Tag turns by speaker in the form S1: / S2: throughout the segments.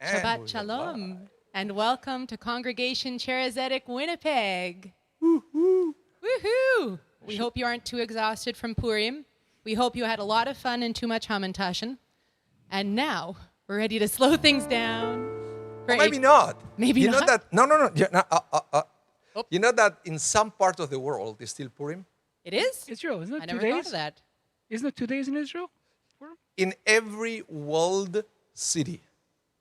S1: Shabbat Shalom, and welcome to Congregation Cherezetic Winnipeg. Woohoo! We hope you aren't too exhausted from Purim. We hope you had a lot of fun and too much hamantashen. And now, we're ready to slow things down.
S2: Or maybe not.
S1: Maybe
S2: you
S1: not?
S2: Know that, no. You know that in some part of the world, it's still Purim?
S1: It is?
S3: Israel, isn't it
S1: I
S3: 2
S1: never
S3: days?
S1: thought of that.
S3: Isn't it 2 days in Israel?
S2: In every world city,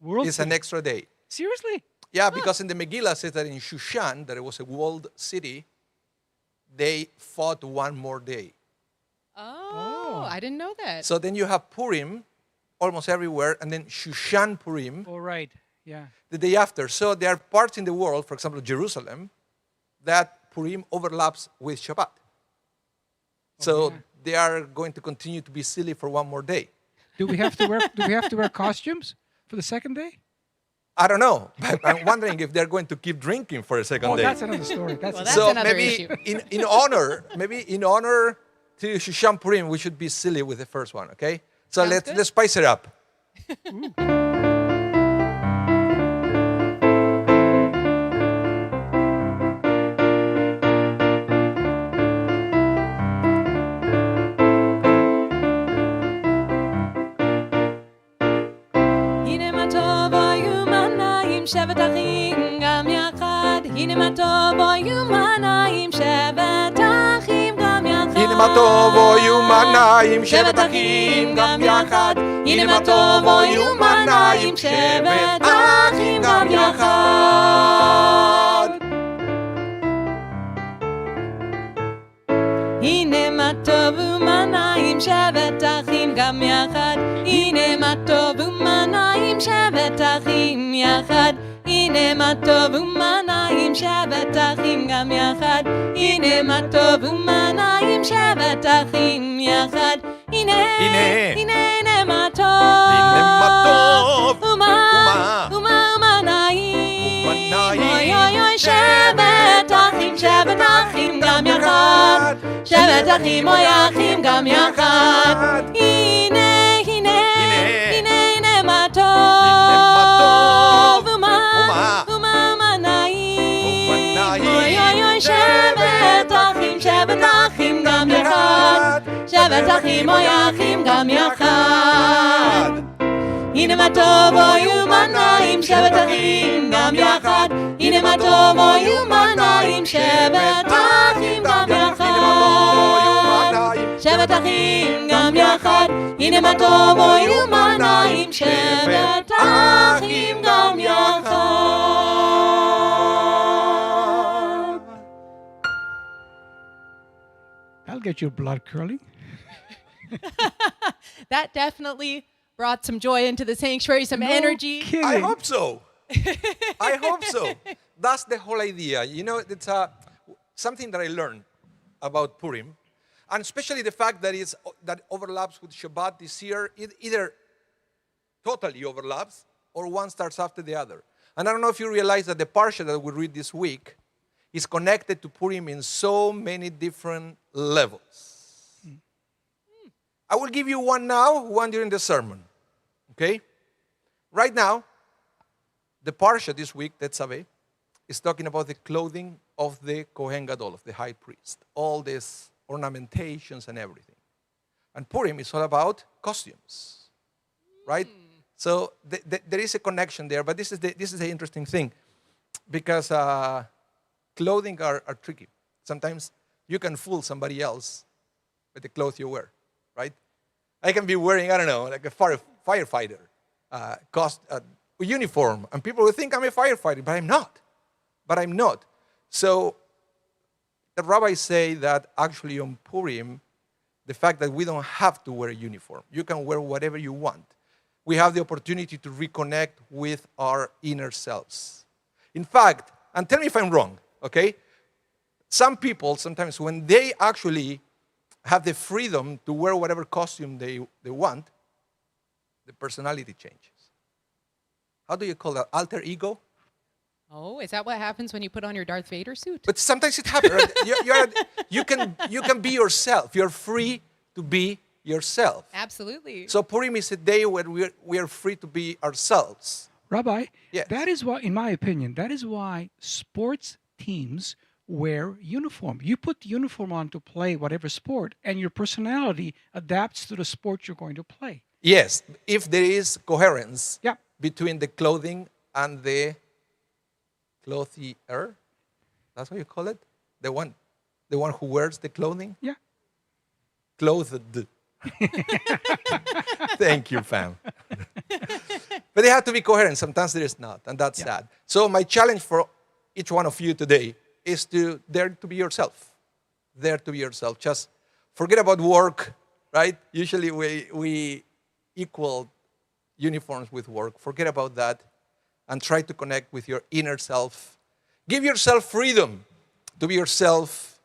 S3: World
S2: it's an
S3: city.
S2: extra day.
S3: Seriously?
S2: Yeah, because in the Megillah says that in Shushan, that it was a walled city, they fought one more day.
S1: Oh, I didn't know that.
S2: So then you have Purim almost everywhere, and then Shushan Purim
S3: Oh, right. Yeah.
S2: the day after. So there are parts in the world, for example, Jerusalem, that Purim overlaps with Shabbat. So
S3: yeah.
S2: they are going to continue to be silly for one more day.
S3: Do we have to wear costumes for the second day?
S2: I don't know, but I'm wondering if they're going to keep drinking for a second
S3: Oh,
S2: day.
S3: that's another story.
S1: Well, that's
S2: So
S1: another
S2: maybe
S1: issue.
S2: in honor to Shushan Purim, we should be silly with the first one, okay? So
S1: Sounds
S2: let's
S1: good.
S2: spice it up.
S4: הנה מה טוב היו מנעים שבת אחים גם יחד הנה מה טוב היו מנעים שבת אחים גם יחד
S2: הנה מה טוב היו מנעים שבת אחים גם יחד
S4: הנה מה טוב היו מנעים שבת אחים גם יחד הנה מה טוב ומנעים שבת אחים גם יחד הנה מה טוב ומנעים שבת אחים יחד הנה מה טוב ומנעים שבת אחים גם יחד הנה מה טוב ומנעים שבת אחים יחד הנה מה טוב ומה נעים אוי אוי אוי שבת אחים גם יחד שבת אחים אוי אחים גם יחד הנה מה טוב ומה נעים אוי אוי אוי שבת אחים גם יחד שבת אחים אוי אחים גם יחד הנה מה טוב היו מנעים שבת אחים גם יחד הנה מה טוב היו מנעים שבת אחים גם יחד שבת אחים גם יחד הנה מה טוב היו מנעים שבת אחים גם יחד
S3: That'll get your blood curling.
S1: That definitely brought some joy into the sanctuary, some energy.
S3: Kidding.
S2: I hope so. I hope so. That's the whole idea. You know, it's something that I learned about Purim, and especially the fact that that overlaps with Shabbat this year. It either totally overlaps or one starts after the other. And I don't know if you realize that the parsha that we read this week is connected to Purim in so many different levels. I will give you one now, one during the sermon. Okay? Right now, the parsha this week, Tetzave, is talking about the clothing of the Kohen Gadol, of the high priest. All these ornamentations and everything. And Purim is all about costumes. Right? So there is a connection there, but this is the interesting thing. Because clothing are tricky. Sometimes you can fool somebody else with the clothes you wear. Right? I can be wearing, I don't know, like a firefighter uniform, and people will think I'm a firefighter, but I'm not. So the rabbis say that actually on Purim, the fact that we don't have to wear a uniform. You can wear whatever you want. We have the opportunity to reconnect with our inner selves. In fact, and tell me if I'm wrong, okay? Some people, sometimes when they actually have the freedom to wear whatever costume they want, the personality changes. How do you call that? Alter ego?
S1: Oh, is that what happens when you put on your Darth Vader suit?
S2: But sometimes it happens. You can be yourself. You're free to be yourself.
S1: Absolutely.
S2: So Purim is a day where we are free to be ourselves.
S3: Rabbi,
S2: Yes.
S3: that is why, in my opinion, that is why sports teams wear uniform. You put the uniform on to play whatever sport, and your personality adapts to the sport you're going to play.
S2: Yes, if there is coherence
S3: Yeah.
S2: between the clothing and the clothier, that's what you call it? The one who wears the clothing?
S3: Yeah.
S2: Clothed. Thank you, fam. But they have to be coherent. Sometimes there is not, and that's sad. So my challenge for each one of you today is to dare to be yourself. Dare to be yourself. Just forget about work, right? Usually we equal uniforms with work. Forget about that and try to connect with your inner self. Give yourself freedom to be yourself,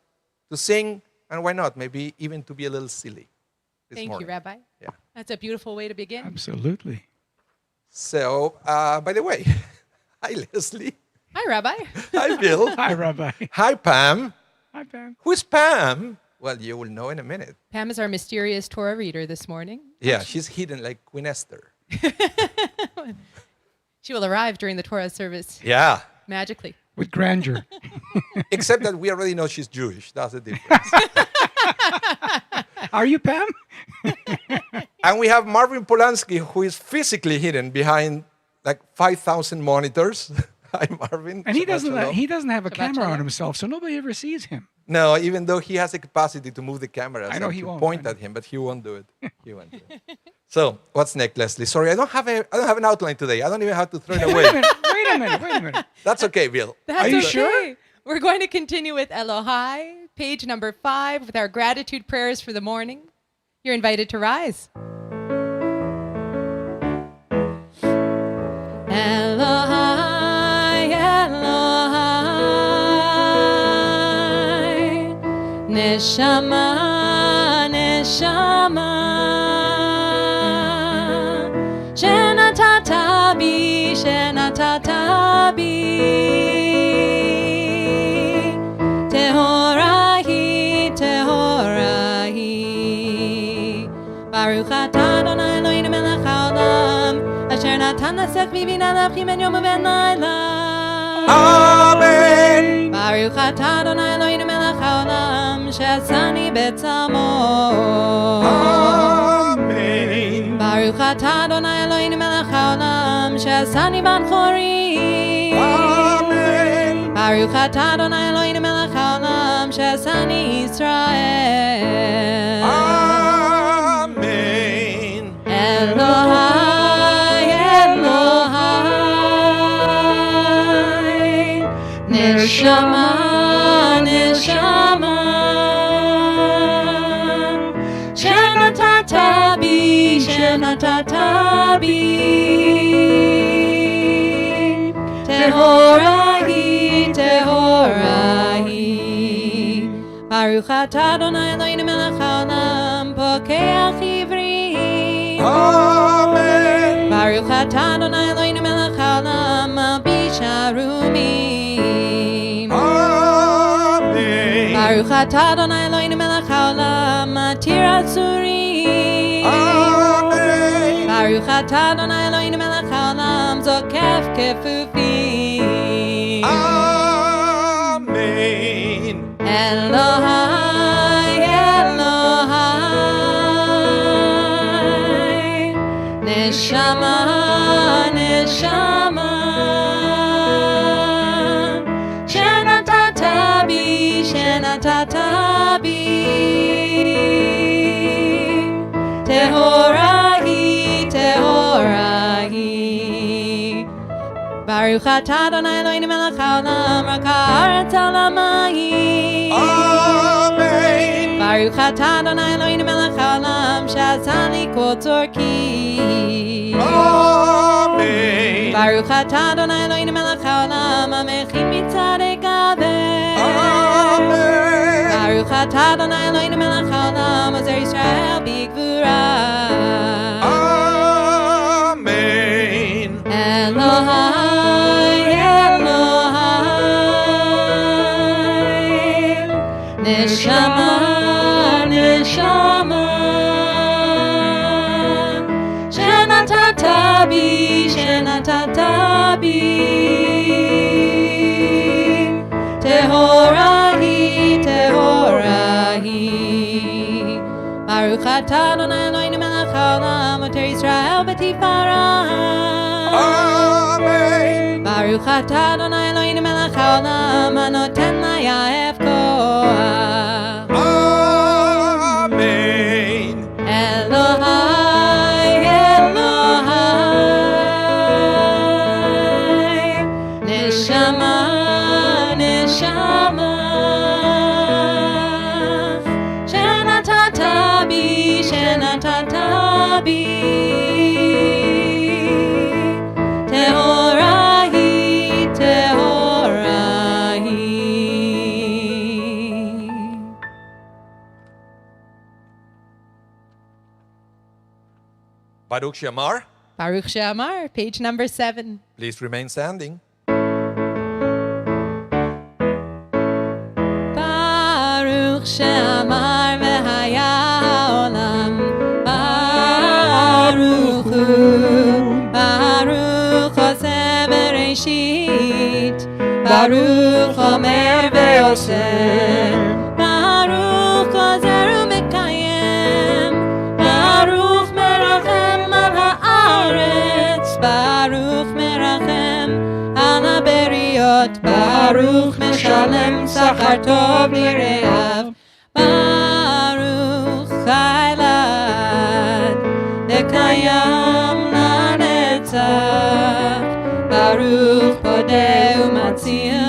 S2: to sing, and why not? Maybe even to be a little silly this
S1: Thank
S2: morning.
S1: you, Rabbi.
S2: Yeah.
S1: That's a beautiful way to begin.
S3: Absolutely.
S2: So, by the way, hi, Leslie.
S1: Hi, Rabbi.
S2: Hi, Bill.
S3: Hi, Rabbi.
S2: Hi, Pam.
S3: Hi, Pam.
S2: Who's Pam? Well, you will know in a minute.
S1: Pam is our mysterious Torah reader this morning.
S2: Yeah, she's hidden like Queen Esther.
S1: She will arrive during the Torah service
S2: Yeah.
S1: magically.
S3: With grandeur.
S2: Except that we already know she's Jewish. That's the difference.
S3: Are you Pam?
S2: And we have Marvin Polanski, who is physically hidden behind like 5,000 monitors. Hi, Marvin.
S3: And he
S2: Shabbat shalom.
S3: doesn't have a
S1: Shabbat
S3: camera on
S1: shalom.
S3: himself, so nobody ever sees him.
S2: No, even though he has the capacity to move the cameras
S3: I know
S2: and
S3: he
S2: to
S3: won't,
S2: point
S3: I know.
S2: at him, but he won't do it. He won't do it. So, what's next, Leslie? Sorry, I don't have an outline today. I don't even have to throw it
S3: Wait a
S2: away.
S3: minute. Wait a minute.
S2: That's okay, Bill.
S1: That's
S3: Are you
S1: okay.
S3: sure?
S1: We're going to continue with Elohai, page number 5, with our gratitude prayers for the morning. You're invited to rise. Elohai, Elohai, Neshama, Neshama, Shenatata bi, Shenatata bi, Tehorahi, Tehorahi, Baruch atah Adonai Eloheinu melech haolam, asher natan lasech v'bina l'achim ben yom u'ben layla.
S2: Amen.
S1: Baruch atah Adonai Eloheinu melech haolam, she'asani betzamo.
S2: Amen.
S1: Baruch atah Adonai Eloheinu melech haolam, she'asani ban chorim.
S2: Amen.
S1: Baruch atah Adonai Eloheinu melech haolam, she'asani Yisrael.
S2: Amen.
S1: Elohai, Elohai, Neshama, Neshama, Shenatata bi, Shenatata bi, Tehorahi, Tehorahi, Baruch atah Adonai Eloheinu melech haolam, pokeach ivrim.
S2: Amen.
S1: Baruch atah Adonai Eloheinu melech haolam, malbish harumim.
S2: Amen.
S1: Baruch atah Adonai Eloheinu melech haolam, matir atzurim.
S2: Amen.
S1: Baruch atah Adonai Eloheinu melech haolam, zokef kefufim.
S2: Amen.
S1: Elohai, Elohai, Neshama, Neshama, Shenatata bi, Shenatata bi, Tehorahi, Tehorahi. Baruch atah Adonai Eloheinu melech haolam, rak haaretz al hamayim.
S2: Amen.
S1: Baruch atah Adonai Eloheinu melech haolam, she'asani kol tzorki.
S2: Amen.
S1: Baruch atah Adonai Eloheinu melech haolam, hamechin mitzadei gaver.
S2: Amen.
S1: Baruch atah Adonai Eloheinu melech haolam, ozer Yisrael bigvura.
S2: Amen.
S1: Elohai, Elohai, Neshama, Neshama, Shenatata bi, Shenatata
S4: Tehora hi, Tehora hi. Baruch atah Adonai Eloheinu melech haolam, oter Yisrael b'tifara.
S2: Amen.
S4: Baruch atah Adonai Eloheinu melech haolam, anoten laya'ef koach.
S2: Amen.
S4: Elohai, Elohai, Neshama, Neshama, Shenatata bi, Shenatata bi, Tehora hi, Tehora hi.
S2: Baruch Shamar.
S1: Baruch She'amar, page number 7.
S2: Please remain standing.
S4: Baruch she'amar v'haya ha'olam. Baruch hu, Baruch oseh bereshit. Baruch omer ve'oseh. Baruch ozer u'mekayem. Baruch merachem al ha'aretz. Baruch merachem al ha'beriot. Baruch meshalem sachar tov lireav. Baruch chaylad lekayam lanetzach. Baruch podeh u'matzil.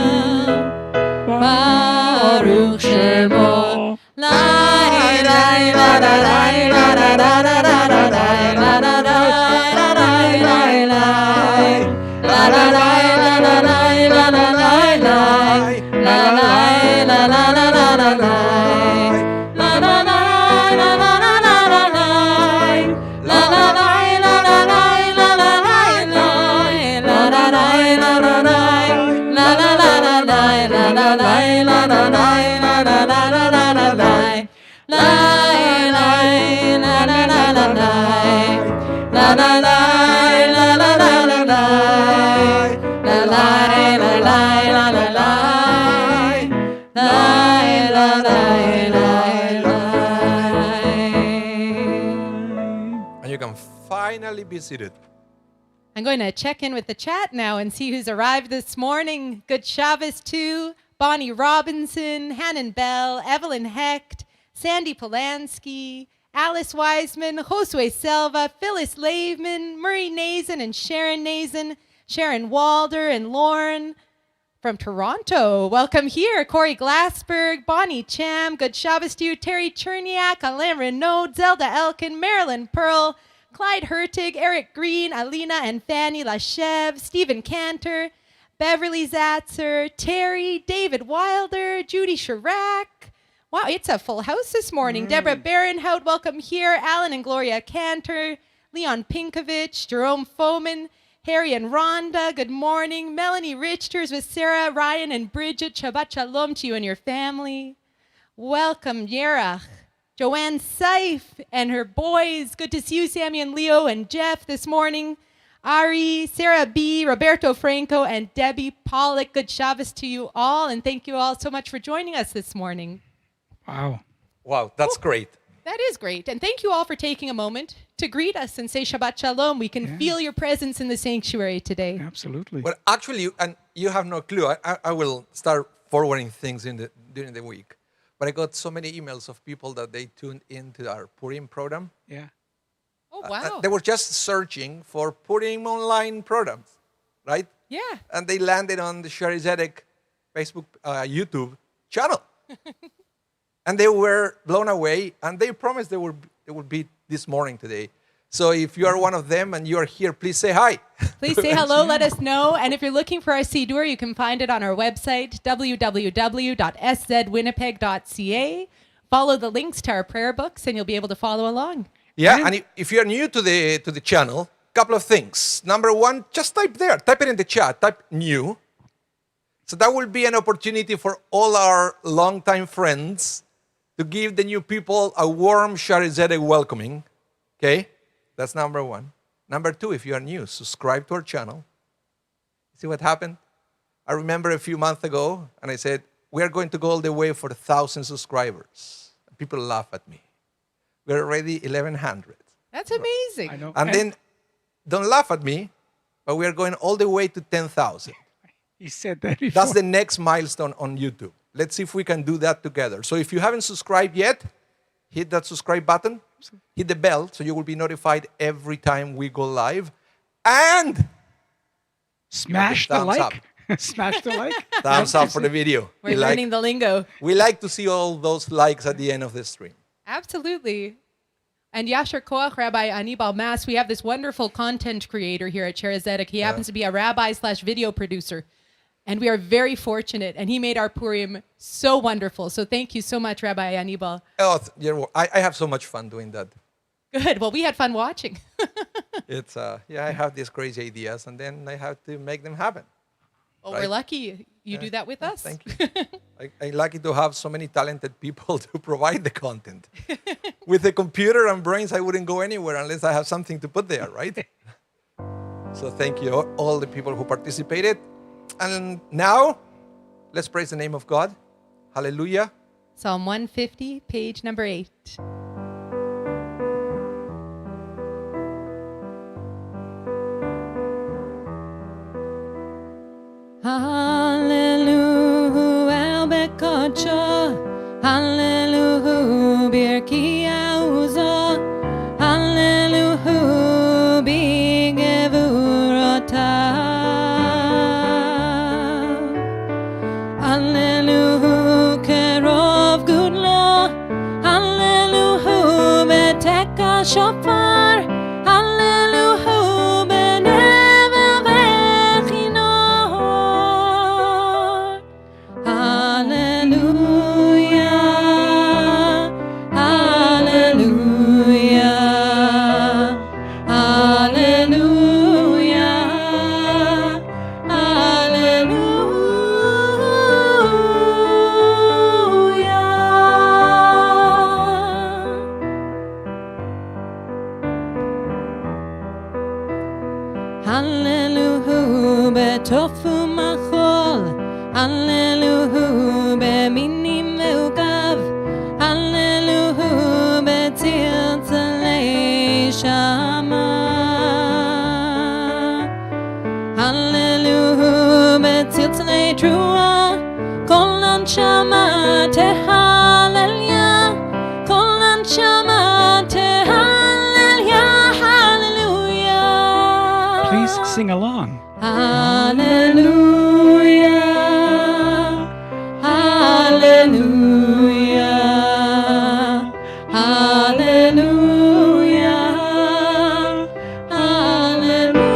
S4: Baruch shemo. Lai lai la la lai la la la la la la lai la la la la lai lai lai. La la lai la la lai la la lai lai. La la lai la la la la la lai. La la lai la la la la la lai. La la lai la la lai la la lai lai. La la lai la la lai. La la la la lai la la lai la la lai la la la la la la lai. Lai lai la la la la lai. La la lai la la la la lai. La lai la lai la la lai. Lai la lai lai.
S2: And you can finally be seated.
S1: I'm going to check in with the chat now and see who's arrived this morning. Good Shabbos to Bonnie Robinson, Hannon Bell, Evelyn Hecht, Sandy Polanski, Alice Wiseman, Josue Selva, Phyllis Laveman, Murray Nazen and Sharon Nazen, Sharon Walder and Lauren from Toronto. Welcome here. Corey Glassberg, Bonnie Cham, good Shabbos to you. Terry Cherniak, Alain Renaud, Zelda Elkin, Marilyn Pearl, Clyde Hertig, Eric Green, Alina and Fanny Lashev, Stephen Cantor, Beverly Zatzer, Terry, David Wilder, Judy Chirac. Wow, it's a full house this morning. Deborah Barenhout, welcome here. Alan and Gloria Cantor, Leon Pinkovich, Jerome Foman, Harry and Rhonda, good morning. Melanie Richters with Sarah, Ryan, and Bridget. Shabbat Shalom to you and your family. Welcome, Yerach. Joanne Seif and her boys. Good to see you, Sammy and Leo and Jeff this morning. Ari, Sarah B., Roberto Franco, and Debbie Pollock. Good Shabbos to you all, and thank you all so much for joining us this morning.
S3: Wow.
S2: Wow, that's great.
S1: That is great. And thank you all for taking a moment to greet us and say Shabbat Shalom. We can feel your presence in the sanctuary today.
S3: Absolutely.
S2: Well, actually, and you have no clue. I will start forwarding things during the week. But I got so many emails of people that they tuned into our Purim program.
S3: Yeah.
S1: Oh, wow.
S2: They were just searching for Purim online programs, right?
S1: Yeah.
S2: And they landed on the Shari Zedek Facebook, YouTube channel. And they were blown away, and they promised they would be this morning today. So if you are one of them and you are here, please say hi.
S1: Please say hello, let us know. And if you're looking for our Siddur, you can find it on our website, www.szwinnipeg.ca. Follow the links to our prayer books, and you'll be able to follow along.
S2: Yeah, and if you're new to the channel, couple of things. Number one, just type it in the chat, type new. So that will be an opportunity for all our longtime friends to give the new people a warm Shari Zedek welcoming. Okay? That's number one. Number two, if you are new, subscribe to our channel. See what happened? I remember a few months ago, and I said, we are going to go all the way for 1,000 subscribers. People laugh at me. We're already 1,100.
S1: That's amazing.
S3: I know.
S2: And then, don't laugh at me, but we are going all the way to 10,000.
S3: He said that before.
S2: That's the next milestone on YouTube. Let's see if we can do that together. So if you haven't subscribed yet, hit that subscribe button, hit the bell, so you will be notified every time we go live. And
S3: Smash the
S2: thumbs
S3: like. Smash the like.
S2: thumbs up for the video.
S1: We're learning the lingo.
S2: We like to see all those likes at the end of the stream.
S1: Absolutely. And Yasher Koach, Rabbi Anibal Mas, we have this wonderful content creator here at Share Zedek. He happens to be a rabbi/video producer. And we are very fortunate. And he made our Purim so wonderful. So thank you so much, Rabbi Anibal.
S2: Oh, I have so much fun doing that.
S1: Good. Well, we had fun watching.
S2: It's I have these crazy ideas, and then I have to make them happen.
S1: Well,
S2: Right.
S1: we're lucky you do that with us.
S2: Thank you. I'm lucky to have so many talented people to provide the content. With a computer and brains, I wouldn't go anywhere unless I have something to put there, right? So thank you, all the people who participated. And now, let's praise the name of God. Hallelujah.
S1: Psalm 150, page number 8.
S4: Hallelujah, Bekocho. Hallelujah, Birki Auzo. Hallelujah, Bigevurota. Hallelujah, Kerov Gudlo. Hallelujah, Beteka Shofar. Hallelujah, Benevel Vechinor. Hallelujah, hallelujah, hallelujah, hallelujah. Hallelujah, betofu machol. Hallelujah, beminim meugav. Hallelujah, betziltzalei shama. Hallelujah, betziltzalei trua. Kol anshama tehallelya. Kol anshama tehallelya. Hallelujah.
S3: Please sing along.
S4: Hallelujah, hallelujah, hallelujah, hallelujah.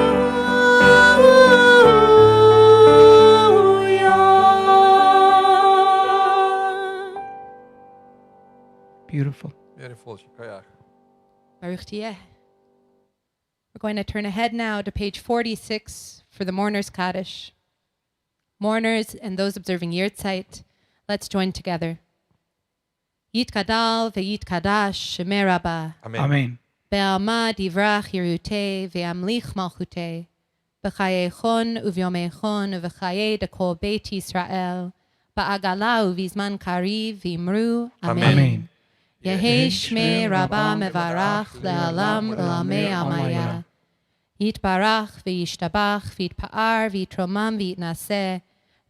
S3: Beautiful.
S2: Beautiful, Shikayach.
S1: Baruch Tieh. We're going to turn ahead now to page 46 for the Mourners Kaddish. Mourners and those observing Yahrzeit, let's join together. Yitkadal ve'yitkadash shemeh rabbah.
S2: Amen.
S3: Amen.
S1: Be'alma divrach yiruteh ve'amlich malchuteh. B'chayechon uvyomechon u'v'chaye dekol Beit Yisrael. Ba'agala u'vizman kariv v'imru. Amen.
S3: Amen.
S1: Yehei shmei rabbah mevarach le'alam l'amei amaya. Yitbarach v'yishtabach v'yitpa'ar v'yitromam v'yitnaseh.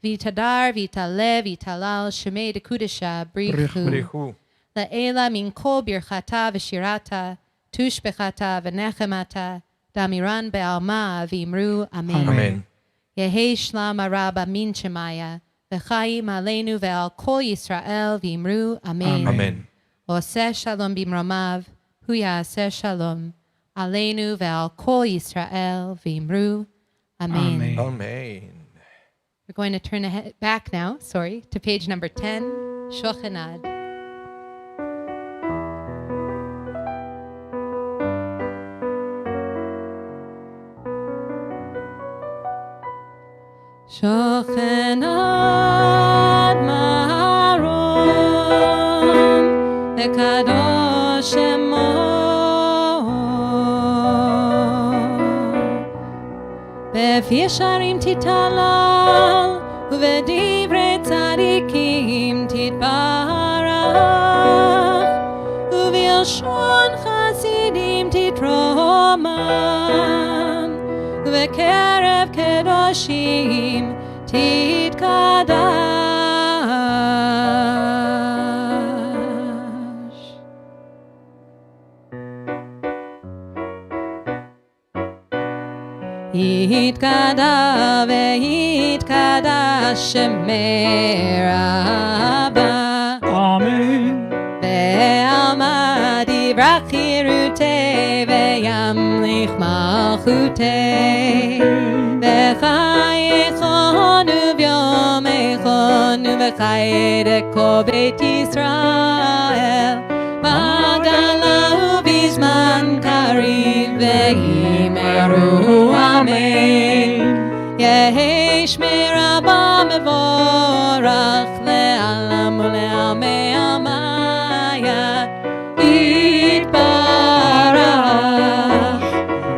S1: V'yitadar v'yitaleh v'yitalal shemei dekudesha brichu.
S2: Brichu.
S1: La'ela min kol birchata v'shirata, tushbechata v'nechemata, damiran be'alma v'imru amen.
S2: Amen.
S1: Yehei shlam araba min shemaya, v'chaim aleinu ve'al kol Yisrael v'imru amen.
S2: Amen.
S1: Oseh shalom bimromav, hu ya'aseh shalom, aleinu ve'al kol Yisrael v'imru amen.
S3: Amen.
S2: Amen.
S1: We're going to turn back now, to page number 10, Shochanad.
S4: Shochanad maharon v'kadosh shemo בפי ישרים תתהלל, ובדברי צדיקים תתברך, ובלשון חסידים תתרומם, ובקרב קדושים תתקדש. יתקדש ויתקדש שמי רבה,
S3: Amen.
S4: ועלמא יברח חירותי וימליך מלכותי, וחייכון וביומייכון ובחיי כל בית ישראל, בגלה ובזמן קריב ויאמרו אמן. יהי שמי רבה מבורך לעלם ולעלמי עלמיה, יתברך,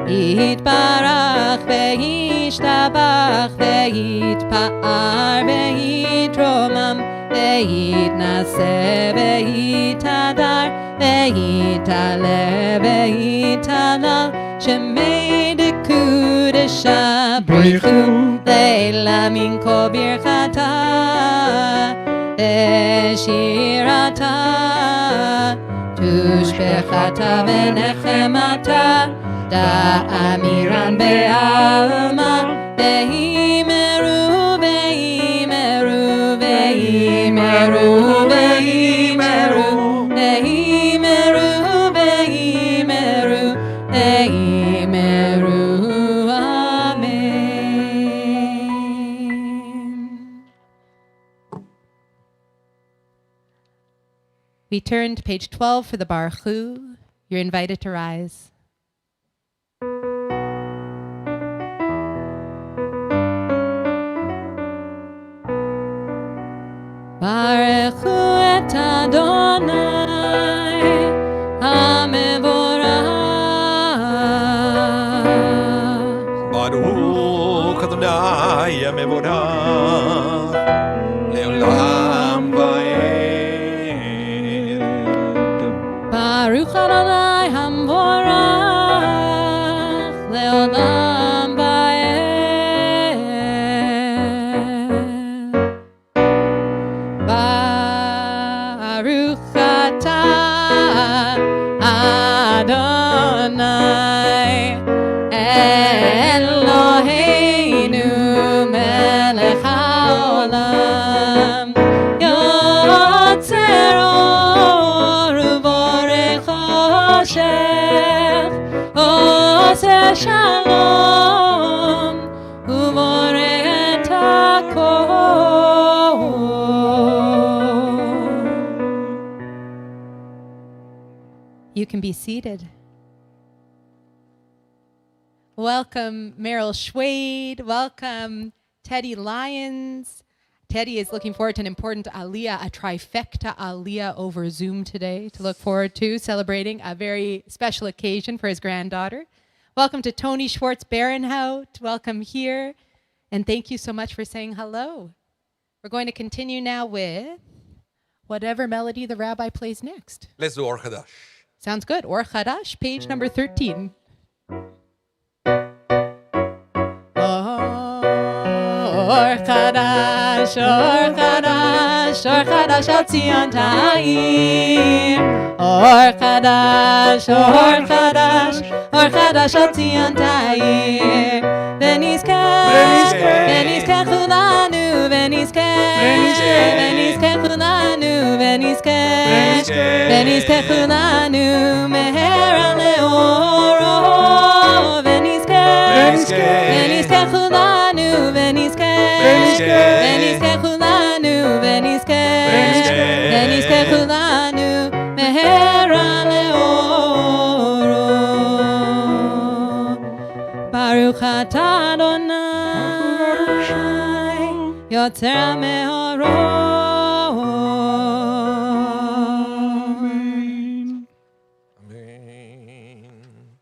S4: יתברך וישתבח ויתפאר ויתרומם ויתנשא ויתהדר ויתעלה ויתהלל, שמי דקודשה בריחו לילה מן כל ברכתה ושירתה, תושבחתה ונחמתה, דאמירן בעלמא, ואימרו ואימרו ואימרו ואימרו ואימרו ואימרו ואימרו אמן.
S1: We turn to page 12 for the Baruch Hu. You're invited to rise.
S4: Baruch Hu et Adonai HaMevorach.
S2: Baruch Adonai HaMevorach Leolam Vaed.
S4: Baruch Adonai HaMevorach Leolam Vaed. Baruch atah Adonai Eloheinu melech haolam, yotzer or uborei choshech, oser shalom uborei et hakol.
S1: You can be seated. Welcome, Meryl Schwade. Welcome, Teddy Lyons. Teddy is looking forward to an important aliyah, a trifecta aliyah over Zoom today to look forward to, celebrating a very special occasion for his granddaughter. Welcome to Tony Schwartz-Barenhout. Welcome here. And thank you so much for saying hello. We're going to continue now with whatever melody the rabbi plays next.
S2: Let's do Or Chadash.
S1: Sounds good. Or Chadash, page number 13. Or Chadash, Or Chadash, Or Chadash al Tzion Ta'ir. Or Chadash, Or Chadash, Or Chadash al Tzion Ta'ir. V'nizkech chulanu, v'nizkech chulanu, v'nizkech chulanu, meher le'oro, v'nizkech chulanu, v'nizkech chulanu, v'nizkech chulanu, meher le'oro. Baruch atah Adonai, yotzer ha'meorot.
S2: Amen.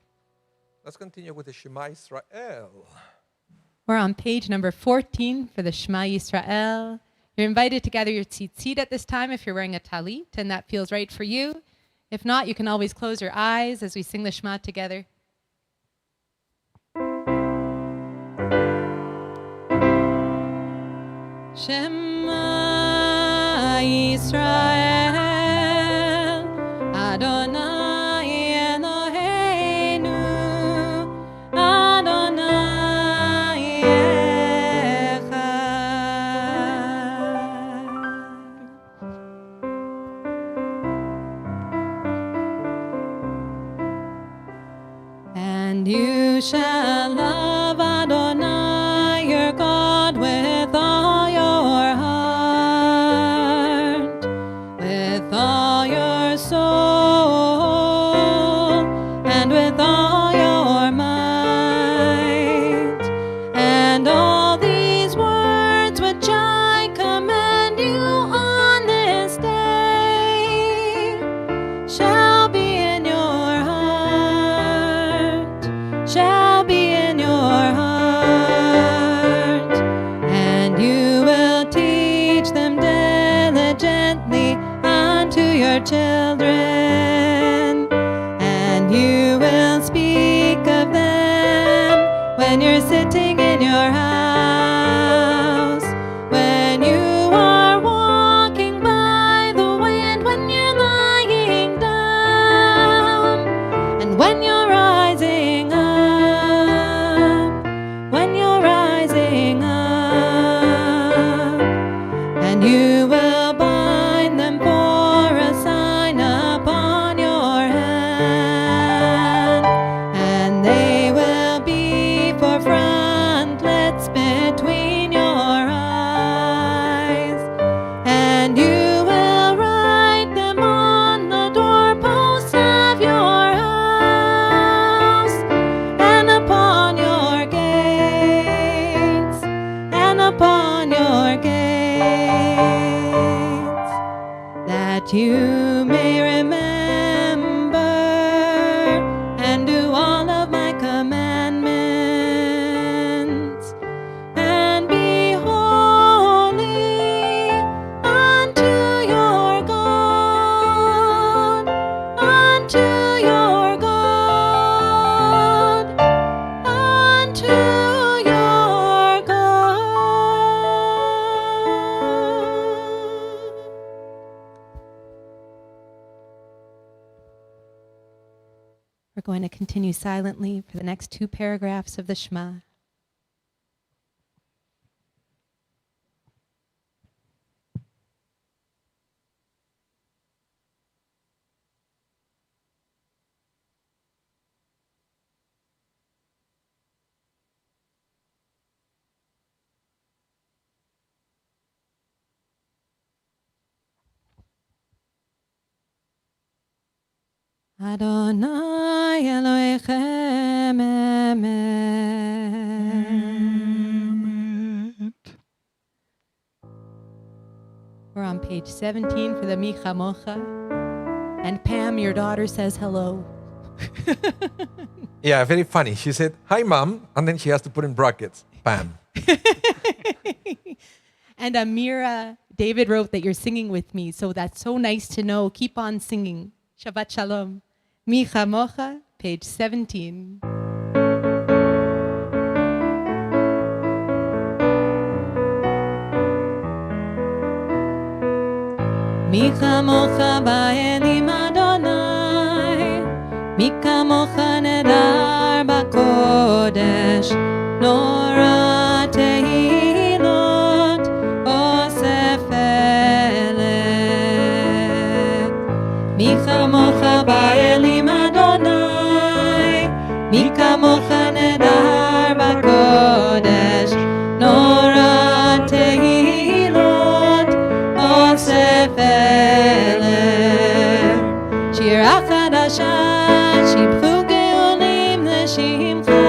S2: Let's continue with the Shema Israel.
S1: We're on page number 14 for the Shema Yisrael. You're invited to gather your tzitzit at this time if you're wearing a talit and that feels right for you. If not, you can always close your eyes as we sing the Shema together. Shema Yisrael, Adonai Eloheinu, Adonai Echad. And you shall love Adonai your God with all your heart, with all your soul, and with all your might. And all these words which I command you on this day shall be in your heart, shall be in your heart, and you will teach them diligently unto your children, and you will speak of them when you're sitting in your house, when you are walking by the way, and when you're lying down, and when you're rising up, when you're rising up, and you will bind them for a sign upon your hand, and they will be for frontlets between your eyes, and you will write them on the doorposts of your house, and upon your gates, and upon your gates, that you may remember and do all of my commandments, and be holy unto your God, unto your God, unto your God. We're going to continue silently for the next 2 paragraphs of the Shema. Adonai Elohechem Emet. We're on page 17 for the Micha Mocha. And Pam, your daughter, says hello.
S2: Yeah, very funny. She said, "Hi, Mom," and then she has to put in brackets, Pam.
S1: And Amira, David wrote that you're singing with me, so that's so nice to know. Keep on singing. Shabbat Shalom. Micha Mocha, page 17. Micha Mocha ba'elim Adonai, Micha Mocha nedar b'kodesh, Nora tehilot osef eleh. Micha Mocha ba'elim Adonai, Micha Mocha nedar b'kodesh, Nora tehilot osef eleh. Shira chadasha, shibchu geolim l'shimcha,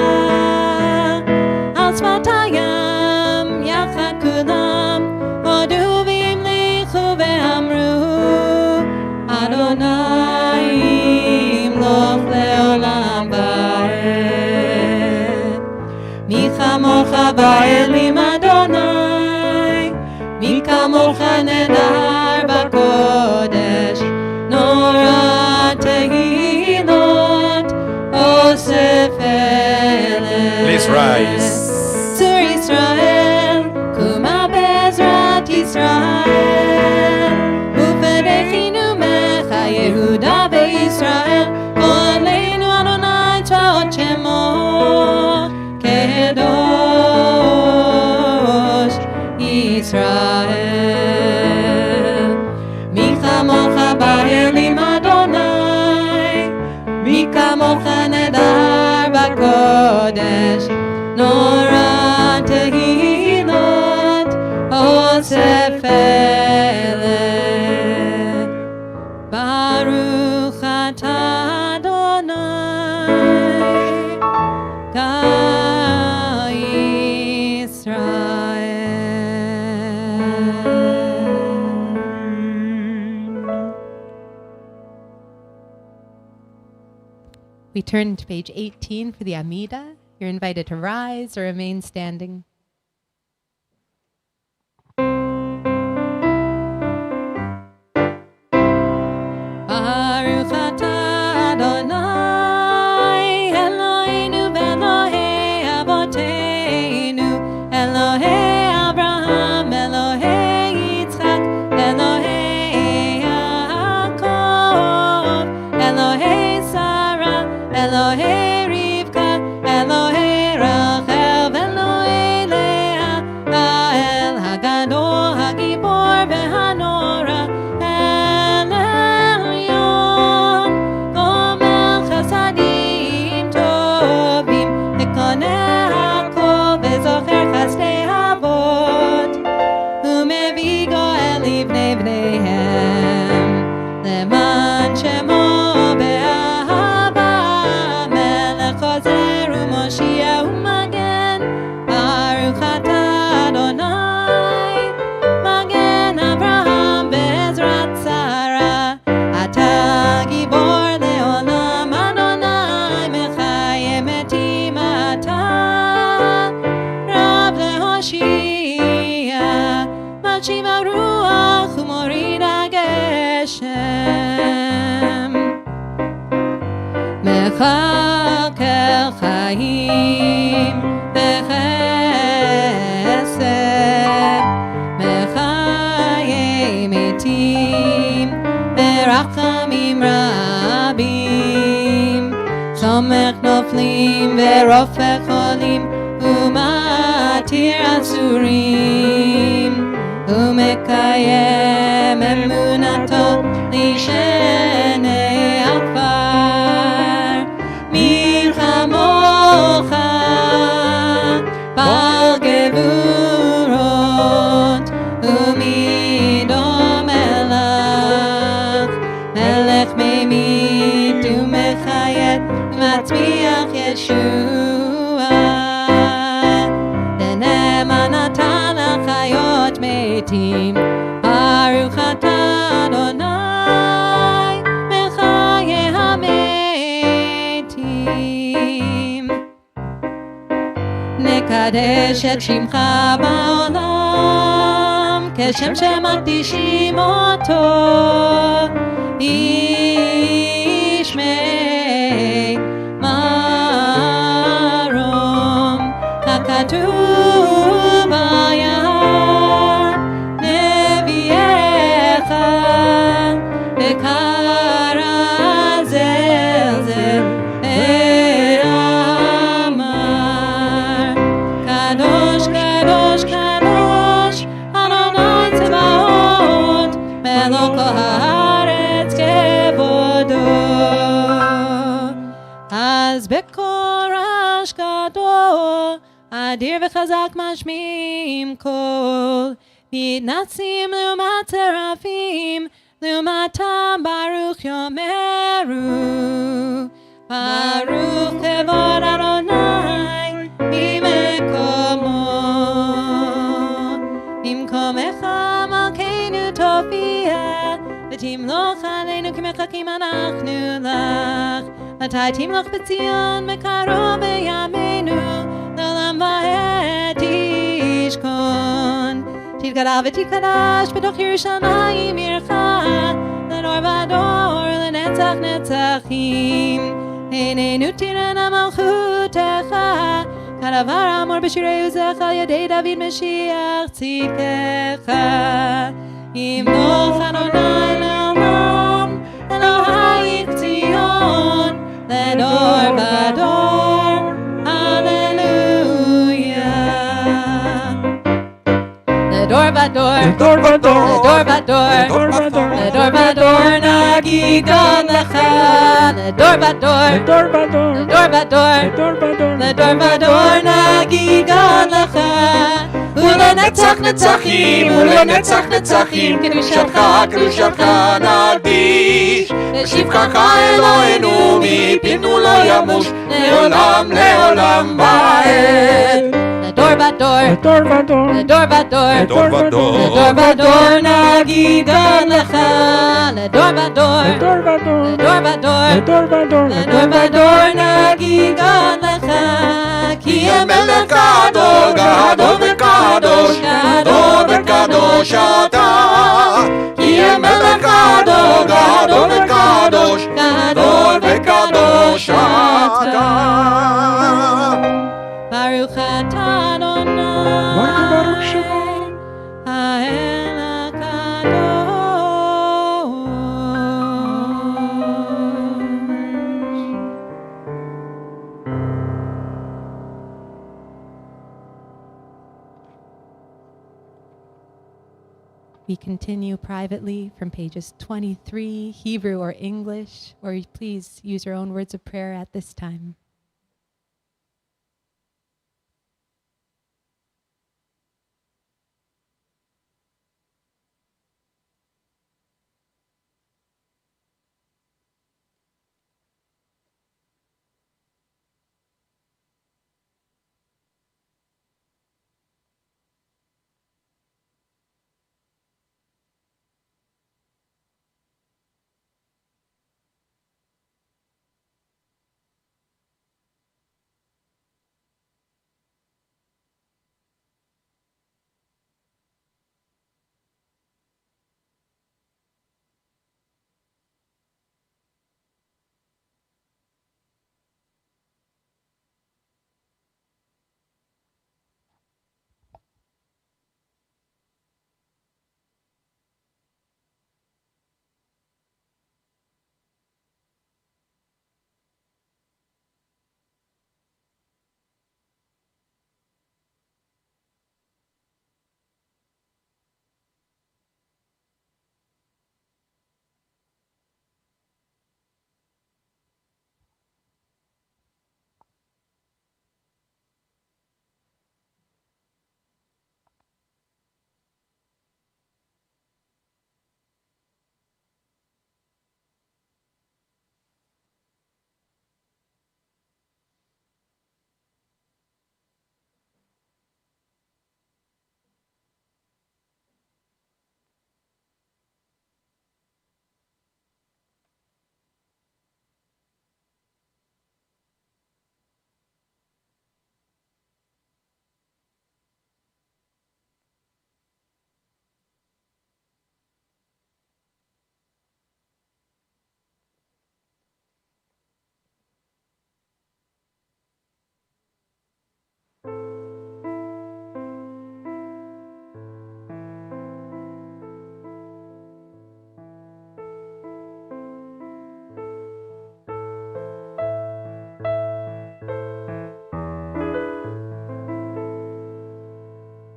S1: al sfatayam yachad kulam, hodu v'imlichu ve'amru, Adonai imloch le'olam va'ed.
S4: כמוך באלים אדוני, מי כמוך נהדר בקודש, נורא תהילות אוסף אלה.
S2: Please rise.
S4: צור ישראל, קומה בעזרת ישראל, ופרחינו ממך יהודה וישראל, עולנו אדוני צבאות שמו קדוש ישראל. מי כמוך באלים אדוני, מי כמוך נהדר בקודש, נורא תהילות אוסף אלה. ברוך אתה אדוני גיא ישראל.
S1: We turn to page 18 for the Amida. You're invited to rise or remain standing.
S4: Baruch atah Adonai, Eloheinu v'Elohei Avoteinu, Elohei Abraham, Elohei Yitzchak, Elohei Yaakov, Elohei Sarah, Elohei Rivka, Elohei Rachel, Elohei Leah, Ha'el Hagadol, Hagibor v'Hanora, El Elyon, Gomel Chasadim Tovim, Mekoneh Hakol v'Zocher Chasdei Avot, Umevi Goel Livnei Bneihem, Leman Shemo be'ahava, Melech Chozer u'Moshiach u'Magen, Baruch atah Adonai, Magen Avraham be'ezrat Sarah, Ata Gibor le'olam Adonai, Mechayem etim ata, Rav le'hoshia, Machiv ha'ruach u'morid ha'geshem, Mechalkel chaim b'chesed, Mechayem etim ברחמים רבים, סומך נופלים ורופא חולים, ומתיר אסורים, ומקיים אמונתו לשני עפר. מי כמוך בעל גבורות, ומי דומה לך, מלך ממית ומחייט ומצמיח ישועה. ונאמן אתה לחיות מתים, ברוך אתה אדוני מחיי המתים. נקדש את שמך בעולם, כשם שמקדישים אותו, בשמי מרום, ככתוב היה נביאך, וקרא זלזל ואמר, קדוש קדוש קדוש אדוני צבאות, מלך הארץ כבודו. אז בקורש גדול, אדיר וחזק משמיעים קול, מתנשאים לעומת שרפים, לעומתם ברוך יאמרו, ברוך כבוד אדוני ממקומו. במקומך מלכנו תופיע, ותמלוך עלינו כי מחכים אנחנו לך. מתי תמלוך בציון מקרוב בימינו, לעולם ועד. וגדל ותקדש בתוך ירושלים עירך לדור ודור לנצח נצחים עינינו תראנה מלכותך כדבר אמור בשירי עוזך על ידי דוד משיח צדקך ימלוך אדוני לעולם אלוהיך ציון לדור ודור הללויה לדור ודור
S3: לדור ודור,
S4: לדור ודור
S3: לדור ודור,
S4: לדור ודור נגיד גם לך לדור ודור
S3: לדור ודור,
S4: לדור ודור
S3: לדור ודור,
S4: לדור ודור נגיד גם לך ולנצח נצחים ולנצח נצחים קדושתך קדושתך נקדיש לשבחך אלוהינו מפינו לא ימוש לעולם לעולם ועד לדור ודור
S3: לדור ודור,
S4: לדור ודור
S3: לדור ודור,
S4: לדור ודור נגיד גם לך לדור ודור
S3: לדור ודור,
S4: לדור ודור
S3: לדור ודור,
S4: לדור ודור נגיד גם לך כי המלך גדול גדול וקדוש גדול וקדוש אתה כי המלך גדול גדול וקדוש גדול וקדוש אתה ברוך אתה אדוני
S3: ברוך שמו.
S4: האל הקדוש We continue privately from pages 23, Hebrew or English, or please use your own words of prayer at this time.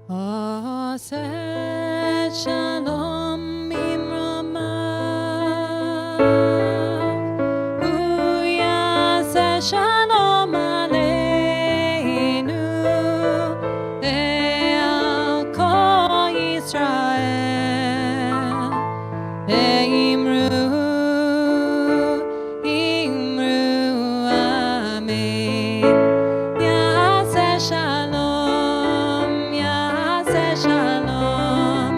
S4: Aseh shalom imramav, uyaseh shalom aleinu, ve'al kol Yisrael, ve'imru amen. Yaseh shalom, yaseh shalom,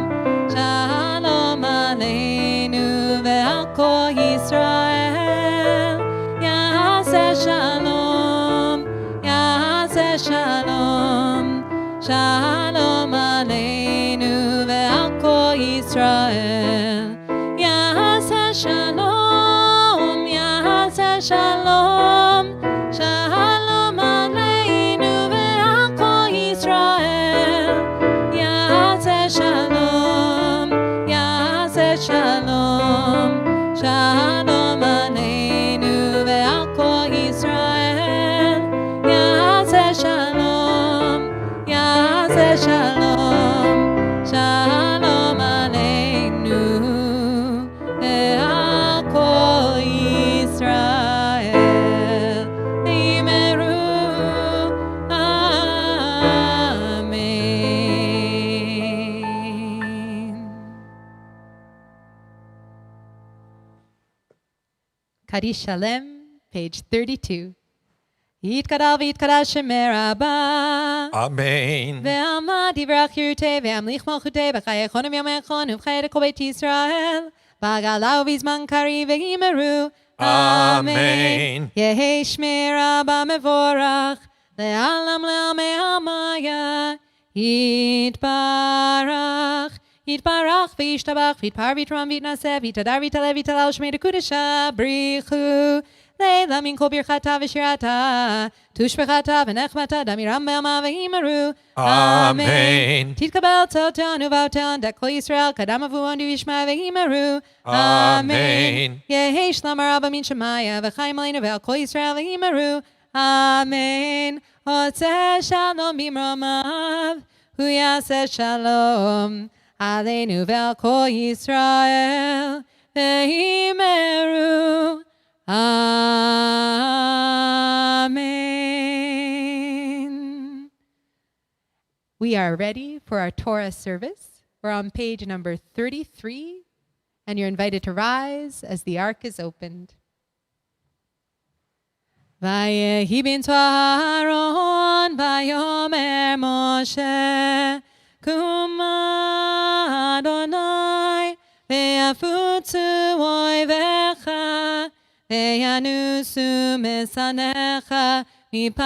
S4: shalom aleinu ve'al kol Yisrael. Yaseh shalom, yaseh shalom, shalom aleinu ve'al Yisrael. Ya'aseh shalom, ya'aseh shalom, shalom aleinu ve'al kol Yisrael. Ya'aseh shalom, ya'aseh shalom, shalom aleinu ve'al kol Yisrael. Ya'aseh shalom, ya'aseh shalom, shalom aleinu ve'al kol Yisrael. Yimeru, amen.
S1: Kaddish Shalem, page 32. Yitkadal v'yitkadal Shemei Rabbah.
S2: Amen.
S1: Ve'amad yivrach yirutei ve'amlich malchutei b'chayechonim yomechon u'b'chayei kol beit Yisrael. B'agalau v'zman kari v'yimeru.
S2: Amen.
S1: Yehi Shmei Rabbah mevorach. Le'alam le'amei hamaya. Yitbarach. Yitbarach v'yishtabach v'yitpar v'yitram v'yitnaseh v'yitadar v'yitaleh v'yitalal Shmei Dekudesha brichu. Leila min kol birchata v'shirata, tushbechata v'nechmata, damiram be'ama v'himaru.
S2: Amen.
S1: Titkabel tzoltan uvautan, dak kol Yisrael, kadam avuon du yishma v'himaru.
S2: Amen.
S1: Yehi shlam araba min shemaya, v'chaim aleinu ve'al kol Yisrael v'himaru. Amen. Oseh shalom bimromav, hu yaseh shalom, aleinu ve'al kol Yisrael v'himaru. Amen. We are ready for our Torah service. We're on page number 33, and you're invited to rise as the ark is opened. Vayehi bintu Aaron, vayomer Moshe, Kuma Adonai, ve'afutzu oivecha, ve'yanusu mesanecha mipanecha,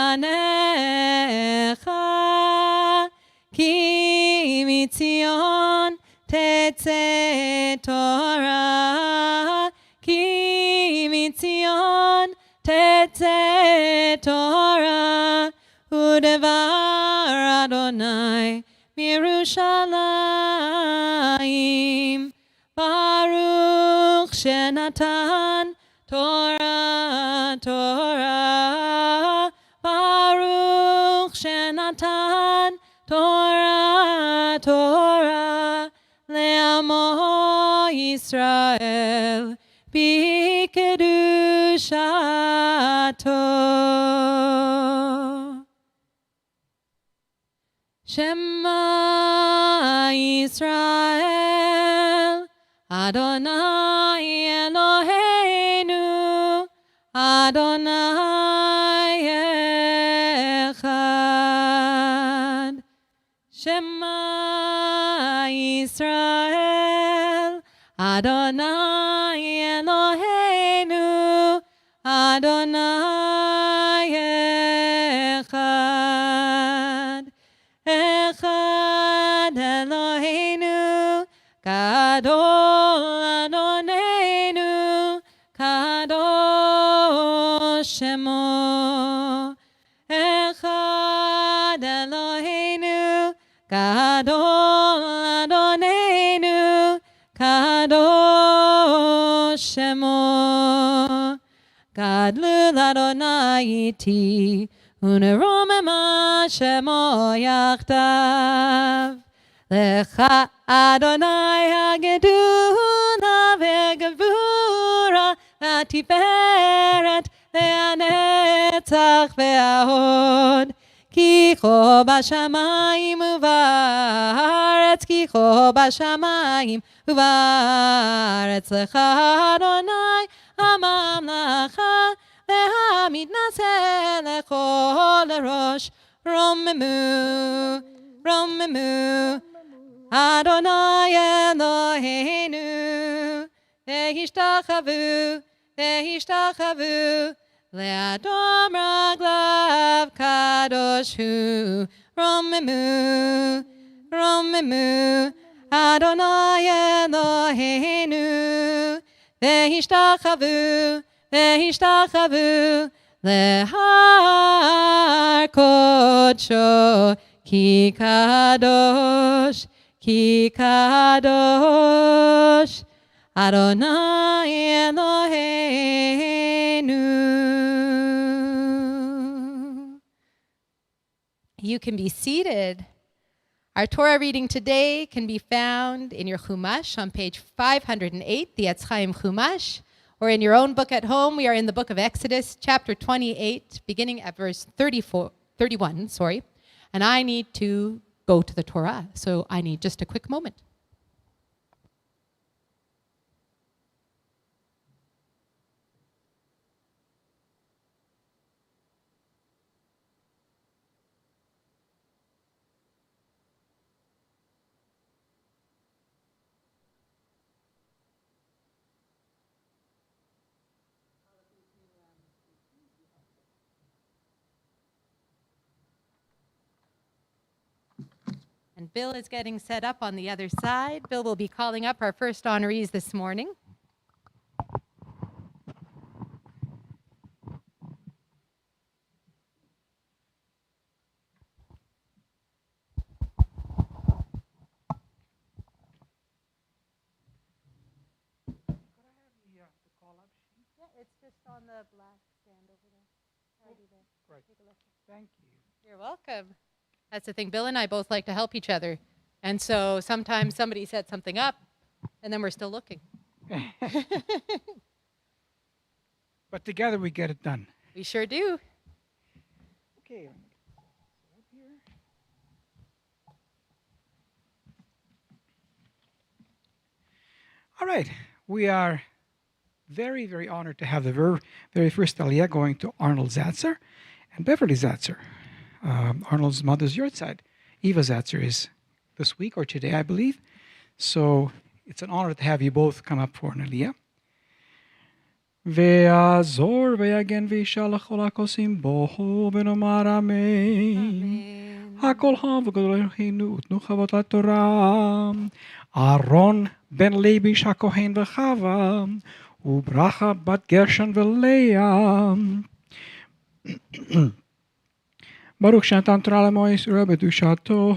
S1: ki mitzion tetzeh Torah, ki mitzion tetzeh Torah, udevar Adonai mirushalayim. Baruch shenatan Torah, Torah. Baruch shenatan Torah, Torah. Le'amo Yisrael b'kedushato. Shema Yisrael, Adonai Eloheinu, Adonai Echad. Shema Yisrael, Adonai Eloheinu, Adonai Echad. Echad Eloheinu, Gadol Adonenu, Kadosh Shemo. Echad Eloheinu, Gadol Adonenu, Kadosh Shemo. Gadlul Adonai iti, uneromema Shemo yachtav. Lecha Adonai hagedula ve'gevura v'tiferet ve'anetzach ve'ahod. Ki cho b'shamayim u'va'aretz, ki cho b'shamayim u'va'aretz. Lecha Adonai hamamlacha ve'hamitnaseh lechol rosh. Romemu, romemu, Adonai Eloheinu, ve'hishtachavu, ve'hishtachavu, le'adom raglav kadosh hu. Romemu, romemu, Adonai Eloheinu, Vehishtachavu, Vehishtachavu, Lehar Kodsho, Ki Kadosh, Ki Kadosh, Adonai Eloheinu. You can be seated. Our Torah reading today can be found in your Chumash on page 508, the Etz Chaim Chumash, or in your own book at home. We are in the book of Exodus, chapter 28, beginning at verse 31, and I need to go to the Torah, so I need just a quick moment. And Bill is getting set up on the other side. Bill will be calling up our first honorees this morning. Yeah, it's just on the black stand over there. Already there.
S3: Right.
S1: Take a look.
S3: Thank you.
S1: You're welcome. That's the thing. Bill and I both like to help each other. And so sometimes somebody sets something up, and then we're still looking.
S3: But together we get it done.
S1: We sure do.
S3: Okay. All right. We are very, very honored to have the very first Aliyah going to Arnold Zatzer and Beverly Zatzer. Arnold's mother's yahrzeit, Eva Zatzer, is this week or today, I believe. So it's an honor to have you both come up for an Aliyah. Ve'azor ve'yagen ve'yishalach ol hakosim bohu v'nomar amen. Hakol ham v'gadol Eloheinu utnu chavot laTorah. Aaron ben Levi shakohen v'chava ubracha bat Gershon v'Leah. Baruch שנתן תורה לעמו ישראל בקדושתו,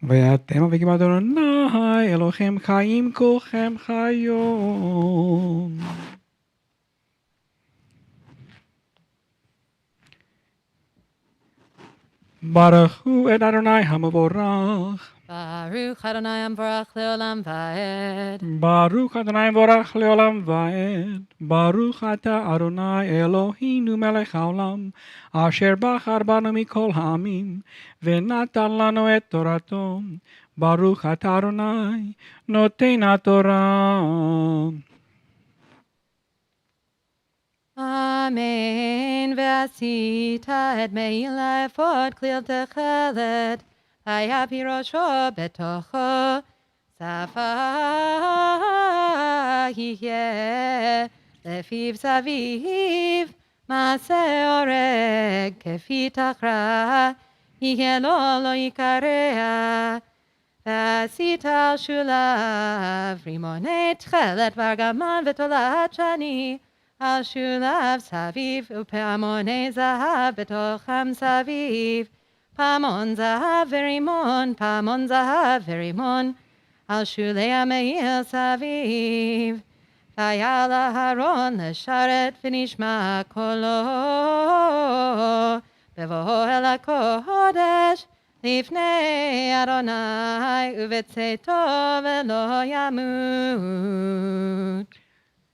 S3: ואתם אביגים אדוני אלוהיכם חיים כולכם חיום. ברכו את אדוני המבורך.
S1: Baruch Adonai Amvarach Leolam Vaed.
S3: Baruch Adonai Amvarach Leolam Vaed. Baruch Ata Adonai Eloheinu melech haolam, asher bachar banu mikol ha'amim, ונתן לנו את תורתו. Baruch Ata Adonai noten haTorah.
S1: Amen. Ve'asita et me'ila efod klil techelet. היה פירושו בתוכו, שפה יהיה, לפיו סביב, מעשה הורג, כפי תקרא, יהיה לו לא יקרע. ועשית על שולב, רימוני תכלת וארגמן ותולעת שני, על שולב סביב, ופעמוני זהב בתוכם סביב. פעמון זהב ורימון, פעמון זהב ורימון, על שולי המעיל סביב. והיה לאהרון לשרת ונשמע קולו, בבואו אל הקודש, לפני אדוני, ובצאתו ולא ימות.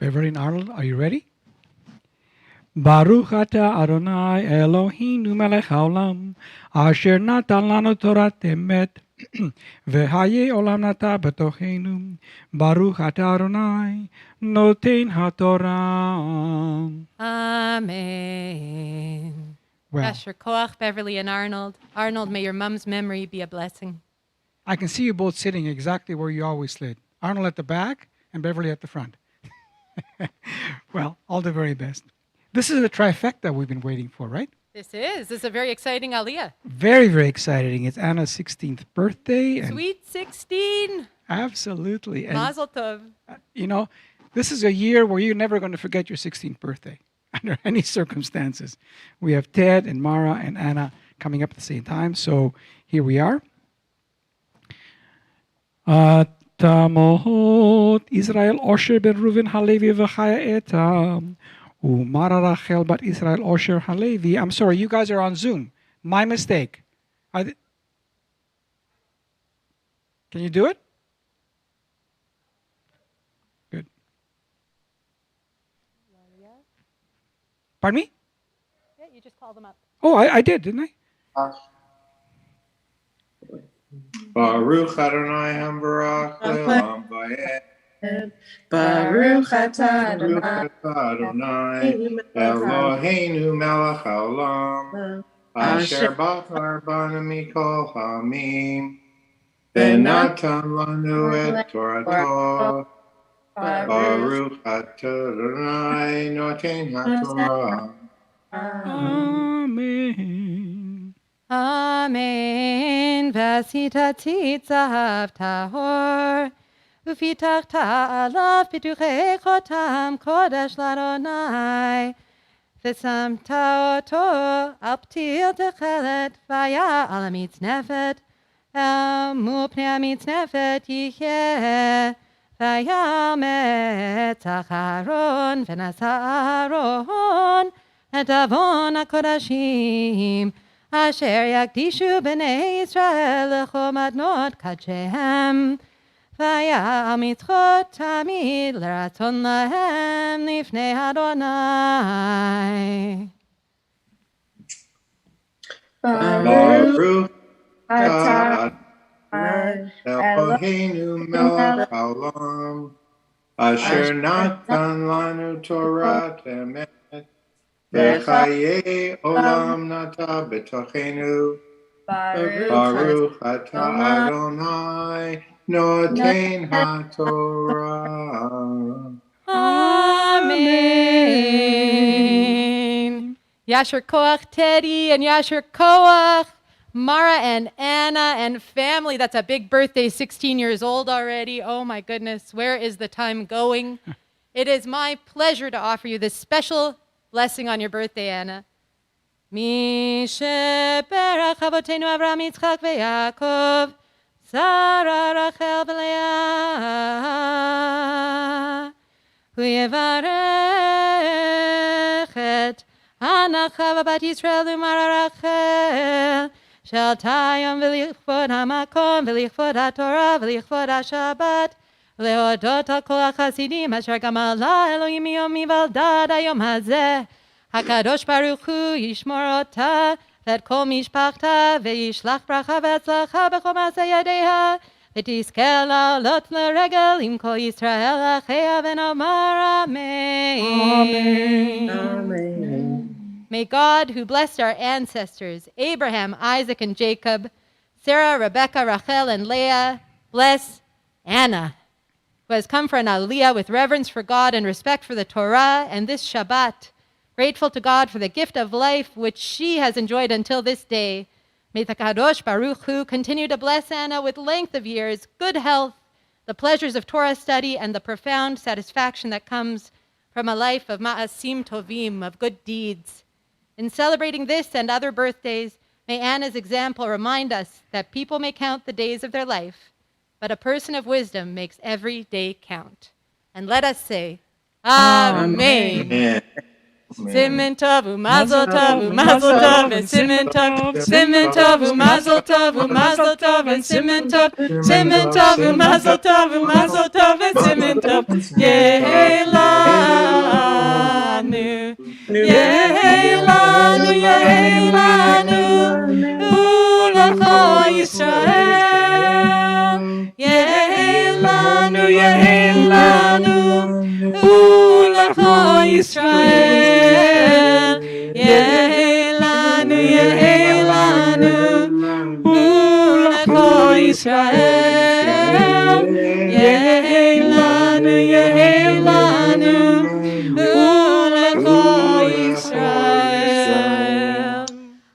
S3: Beverly and Arnold, are you ready? Baruch Ata Adonai Eloheinu melech haolam, asher natan lanu torat emet, vehaye olam nata betochenu. Baruch Ata Adonai noten haTorah.
S1: Amen.
S3: Well,
S1: Asher Koach, Beverly and Arnold. Arnold, may your mom's memory be a blessing.
S3: I can see you both sitting exactly where you always slid. Arnold at the back and Beverly at the front. Well, all the very best. This is the trifecta we've been waiting for, right?
S1: This is a very exciting Aliyah.
S3: Very, very exciting. It's Anna's 16th birthday. And
S1: Sweet 16.
S3: Absolutely. And,
S1: Mazel tov.
S3: you know, this is a year where you're never going to forget your 16th birthday under any circumstances. We have Ted and Mara and Anna coming up at the same time. So here we are. Tamot Israel Osher ben Reuven Halevi v'chaya etam. Umara Rachel bat Israel Osher Halevi. I'm sorry, you guys are on Zoom. My mistake. Can you do it? Good. Pardon me?
S1: Yeah, you just call them up.
S3: Oh, I did, didn't I?
S5: Baruch Adonai Hambarach Le'olam Vayed.
S4: Baruch atah
S5: Baruch
S4: Adonai
S5: atah Adonai Eloheinu melech haolam asher bachar banu mikol hamim v'natan lanu et Torato. Baruch atah Adonai noten haTorah.
S3: Amen.
S1: Amen. Vasita tzitzav tahor. Ufitachta alav pituchei chotam kodesh l'Adonai. V'samta oto al ptil techelet vaya al mitznefet. El mupnei mitznefet yicheh. Vaya metzach Aaron v'nasa Aaron et avon hakodashim. Asher yakdishu b'nei Yisrael lechom adnot kadshehem. Vaya mitzchot tamid l'ratzon lahem lifnei Adonai.
S5: Baruch atah Eloheinu melech haolam asher natan lanu Torah emet v'chayei olam nata b'tochenu. Baruch atah Adonai noten haTorah.
S1: Amen. Yasher Koach Teddy and Yasher Koach, Mara and Anna and family. That's a big birthday, 16 years old already. Oh my goodness, where is the time going? It is my pleasure to offer you this special blessing on your birthday, Anna. Mi sheberach avotenu Avraham, Yitzchak, veYaakov, Sarah, Rachel, v'Leah, hu yevarech et Hannah, Chava, bat Yisrael, u'Mara Rachel, shel tayom v'lichvod hamakom, v'lichvod haTorah, v'lichvod haShabbat, leodot al kol hachasidim, asher gamala Elohim miyom mivaldad hayom hazeh. HaKadosh Baruch Hu yishmor ota v'et kol mishpachta v'yishlach bracha v'atzlacha b'chol ma'aseh yadeha v'tizkel la'alot l'regel im kol Yisrael acheya v'nomar Amen.
S4: Amen.
S1: May God, who blessed our ancestors, Abraham, Isaac, and Jacob, Sarah, Rebekah, Rachel, and Leah, bless Anna, who has come for an aliyah with reverence for God and respect for the Torah and this Shabbat, grateful to God for the gift of life which she has enjoyed until this day. May the Kadosh Baruch Hu continue to bless Anna with length of years, good health, the pleasures of Torah study, and the profound satisfaction that comes from a life of ma'asim tovim, of good deeds. In celebrating this and other birthdays, may Anna's example remind us that people may count the days of their life, but a person of wisdom makes every day count. And let us say, Amen.
S5: Amen.
S1: Simen tov u'mazel tov u'mazel tov and simen tov u'mazel tov u'mazel tov and simen tov u'mazel tov and simen tov Yehelanu Yehelanu Yehelanu U'lecho Yisrael Yehelanu Yehelanu U'lecho Yisrael Yehelanu Yehelanu U'lecho Yisrael Yehelanu Yehelanu U'lecho Yisrael.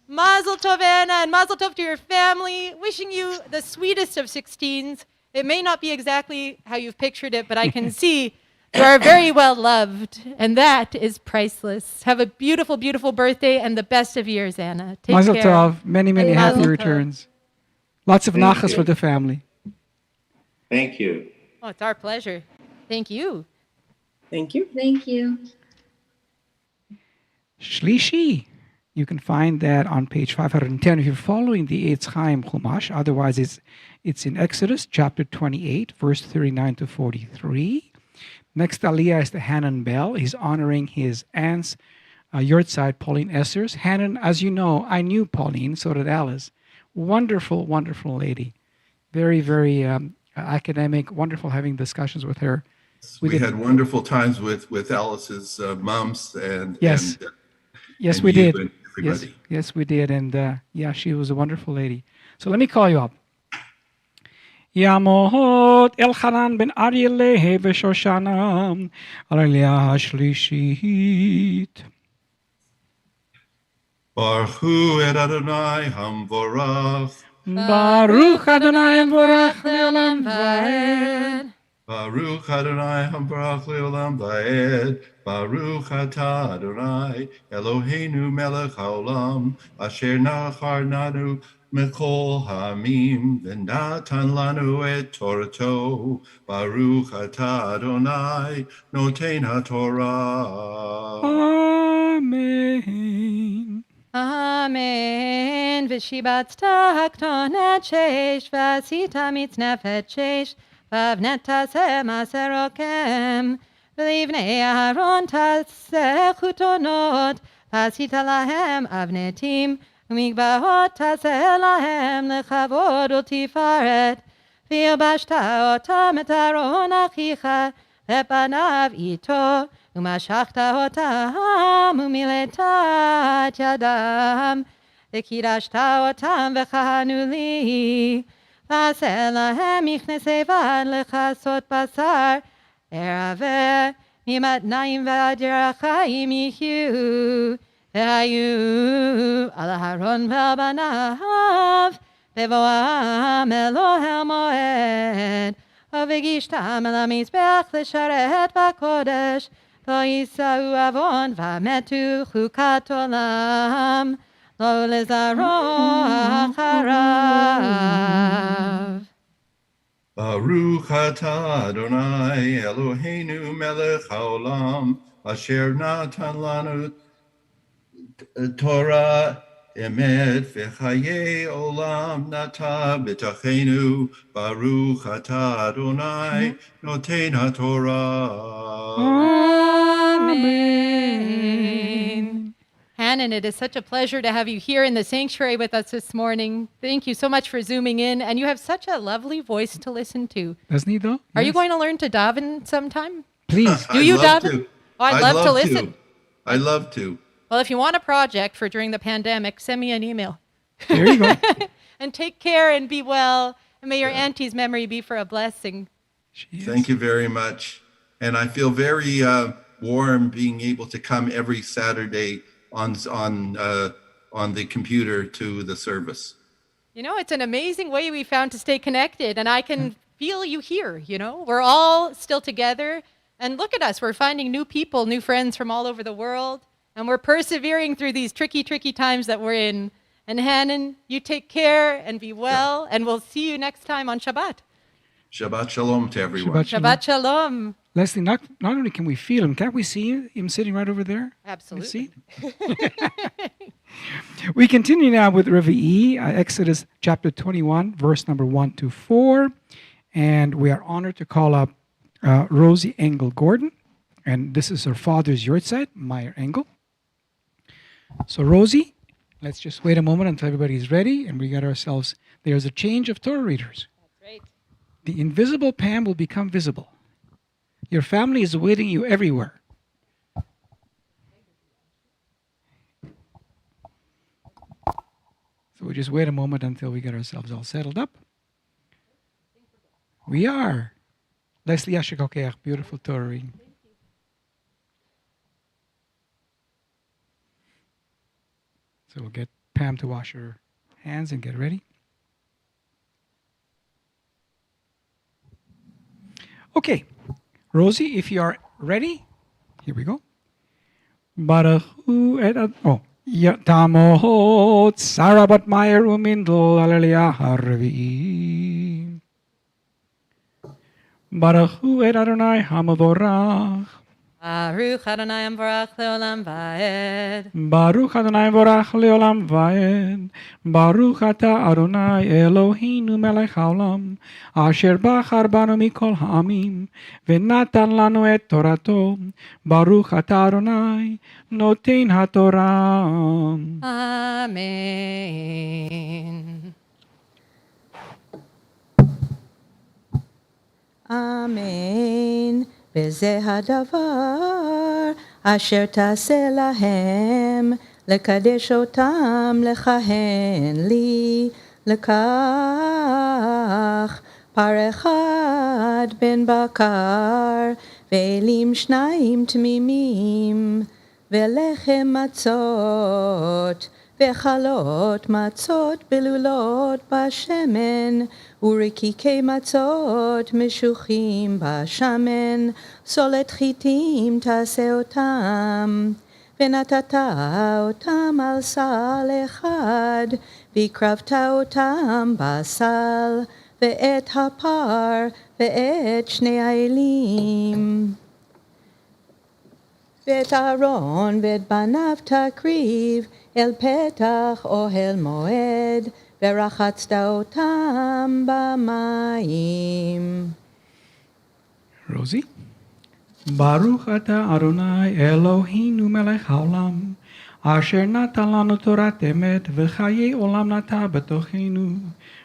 S1: Mazel tov, Anna, and mazel tov to your family. Wishing you the sweetest of 16s. It may not be exactly how you've pictured it, but I can see you are very well loved, and that is priceless. Have a beautiful, beautiful birthday and the best of years, Anna. Take
S3: Mazel
S1: care.
S3: tov. Many, many happy
S1: Mazel tov.
S3: returns. Lots of
S5: Thank
S3: nachas
S5: you.
S3: for the family.
S5: Thank you.
S1: Oh, it's our pleasure. Thank you.
S4: Thank you.
S6: Thank you.
S3: Shlishi. You can find that on page 510 if you're following the Eitz Chaim Chumash. Otherwise, it's in Exodus chapter 28, verse 39 to 43. Next aliyah is the Hanan Bell. He's honoring his aunt's yurtzeit, Pauline Essers. Hanan, as you know, I knew Pauline, so did Alice. Wonderful, wonderful lady. Very, very academic. Wonderful having discussions with her.
S7: We had wonderful times with Alice's moms and
S3: Yes.
S7: and,
S3: Yes,
S7: and
S3: we
S7: you
S3: did.
S7: and
S3: Yes,
S7: everybody.
S3: yes, we did. And yeah, she was a wonderful lady. So let me call you up. Yamot Elchanan ben Aryeh v'Shoshanam aliyah shlishit.
S7: Baruch hu et Adonai hamvorach.
S3: Baruch Adonai Vorach le'olam va'ed.
S7: Baruch Adonai hamvorach leolam va'ed. Baruch atah Adonai Eloheinu melech haolam asher nacharnanu mekol hamim v'natan lanu et Torato. Baruch atah Adonai noten haTorah.
S3: Amen.
S1: Amen. V'shibat taktonet shesh, v'asita mitznefet shesh, v'avnet taseh maserokem, v'livnei Aharon taseh chutonot, v'asita lahem avnetim, u'migbahot taseh lahem lechavod u'tifaret, v'yabashta otam et Aharon achicha, lepanav ito, Umashachta otam umiletat yadam v'kidashta otam v'chahanu li v'aseh lahem michnei vad lechasot basar eraveh mimatnaim v'ad yerachayim yihyu v'hayu al Aharon v'al banav bevoam Elohel moed v'gishtam el hamizbeach l'sharet b'kodesh V'yisau avon v'metu chukat olam lo lezaro acharav.
S7: Baruch atah Adonai Eloheinu melech haolam asher natan lanu Torah emet v'chayei olam nata b'tachenu. Baruch atah Adonai noten haTorah.
S1: Amen. Hanan, it is such a pleasure to have you here in the sanctuary with us this morning. Thank you so much for zooming in, and you have such a lovely voice to listen to.
S3: Doesn't he though?
S1: Are you
S3: Yes.
S1: going to learn to daven sometime?
S3: Please.
S1: Do you
S7: I'd love
S1: daven?
S7: to.
S1: Oh, I'd love to listen.
S7: I'd love to.
S1: Well, if you want a project for during the pandemic, send me an email.
S3: There you go.
S1: And take care and be well. And may your auntie's memory be for a blessing.
S3: She is.
S7: Thank you very much. And I feel very warm being able to come every Saturday on the computer to the service.
S1: You know, it's an amazing way we found to stay connected. And I can feel you here, you know. We're all still together. And look at us. We're finding new people, new friends from all over the world. And we're persevering through these tricky, tricky times that we're in. And Hanan, you take care and be well. And we'll see you next time on Shabbat.
S7: Shabbat shalom to everyone.
S1: Shabbat shalom.
S3: Leslie, not only can we feel him, can't we see him sitting right over there?
S1: Absolutely.
S3: In the seat? We continue now with Revi'i, Exodus chapter 21, verse number 1 to 4. And we are honored to call up Rosie Engel Gordon. And this is her father's yurtzeit, Meyer Engel. So Rosie, let's just wait a moment until everybody's ready and we get ourselves, there's a change of Torah readers.
S1: That's right.
S3: The invisible Pam will become visible. Your family is awaiting you everywhere. So we just wait a moment until we get ourselves all settled up. We are. Leslie Ashikokeach, beautiful Torah reading. So we'll get Pam to wash her hands and get ready. Okay, Rosie, if you are ready, here we go. Baruch hu et Tamot Sarah bat Meyer umindel Alleluia harvi. Baruch hu et Adonai hamavorach.
S4: Baruch Adonai Amvarach Leolam Vaed.
S3: Baruch Adonai vorach leolam vaed. Baruch ata Adonai Eloheinu melech haolam. Asher bachar banu mikol ha'amim. Venatan lanu et torato. Baruch ata Adonai noten haTorah.
S4: Amen. Amen. וזה הדבר אשר תעשה להם, לקדש אותם לכהן לי, לקח פר אחד בן בקר, ואלים שניים תמימים, ולחם מצות, וחלות מצות בלולות בשמן, ורקיקי מצות משוחים בשמן, סולת חיטים תעשה אותם, ונתת אותם על סל אחד, והקרבת אותם בסל, ואת הפר, ואת שני האלים. ואת אהרון ואת בניו תקריב אל פתח אוהל מועד, ורחצת אותם במים.
S3: Rosie. Baruch ata Adonai Eloheinu melech haolam, asher natan lanu torat emet, v'chayei olam nata betochenu.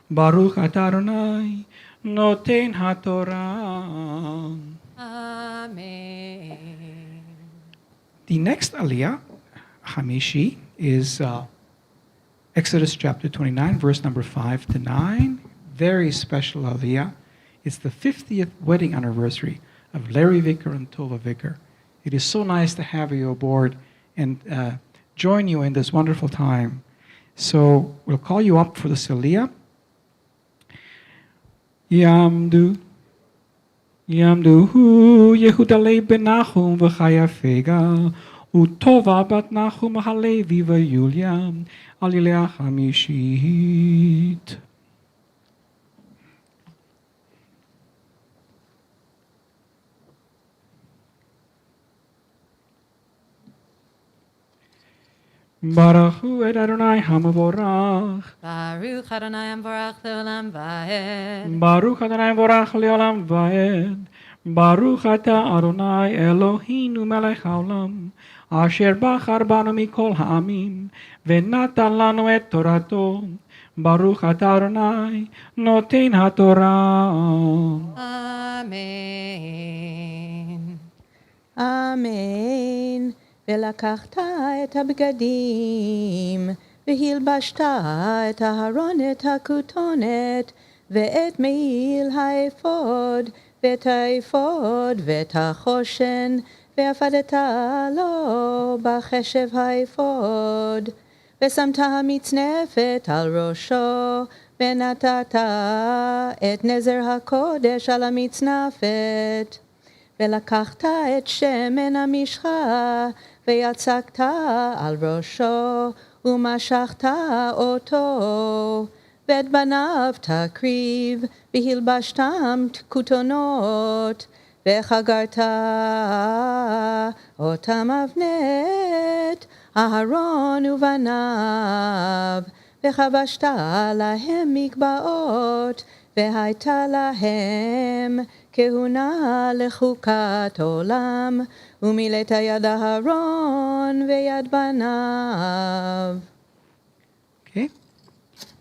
S3: Baruch ata Adonai noten haTorah.
S4: Amen.
S3: The next aliyah, Hamishi, is Exodus chapter 29, verse number 5 to 9. Very special aliyah. It's the 50th wedding anniversary of Larry Vicker and Tova Vicker. It is so nice to have you aboard and join you in this wonderful time. So we'll call you up for the aliyah. Yamdu Yehuda Leib ben Nachum v'Chaya Fega uTova bat Nachum halevi v'Yulia alilea chamishit. Baruch hu et Adonai hamavorach.
S4: Baruch Adonai Amvarach Leolam Vaed.
S3: Baruch Adonai vorach leolam vaed. Baruch ata Adonai Eloheinu melech haolam, asher bachar banu mikol ha'amim, venatan lanu et torato. Baruch ata Adonai noten haTorah.
S4: Amen. Amen. ולקחת את הבגדים, והלבשת את אהרון את הכותונת, ואת מעיל האפוד, ואת האפוד, ואת החושן, ואפדת לו בחשב האפוד, ושמת המצנפת על ראשו, ונתת את נזר הקודש על המצנפת. ולקחת את שמן המשחה, ויצקת על ראשו, ומשכת אותו, ואת בניו תקריב, והלבשתם כותונות, וחגרת אותם אבנת, אהרון ובניו, וחבשת להם מקבעות, והייתה להם כהונה לחוקת עולם, ומילאת יד אהרון ויד בניו.
S3: Okay.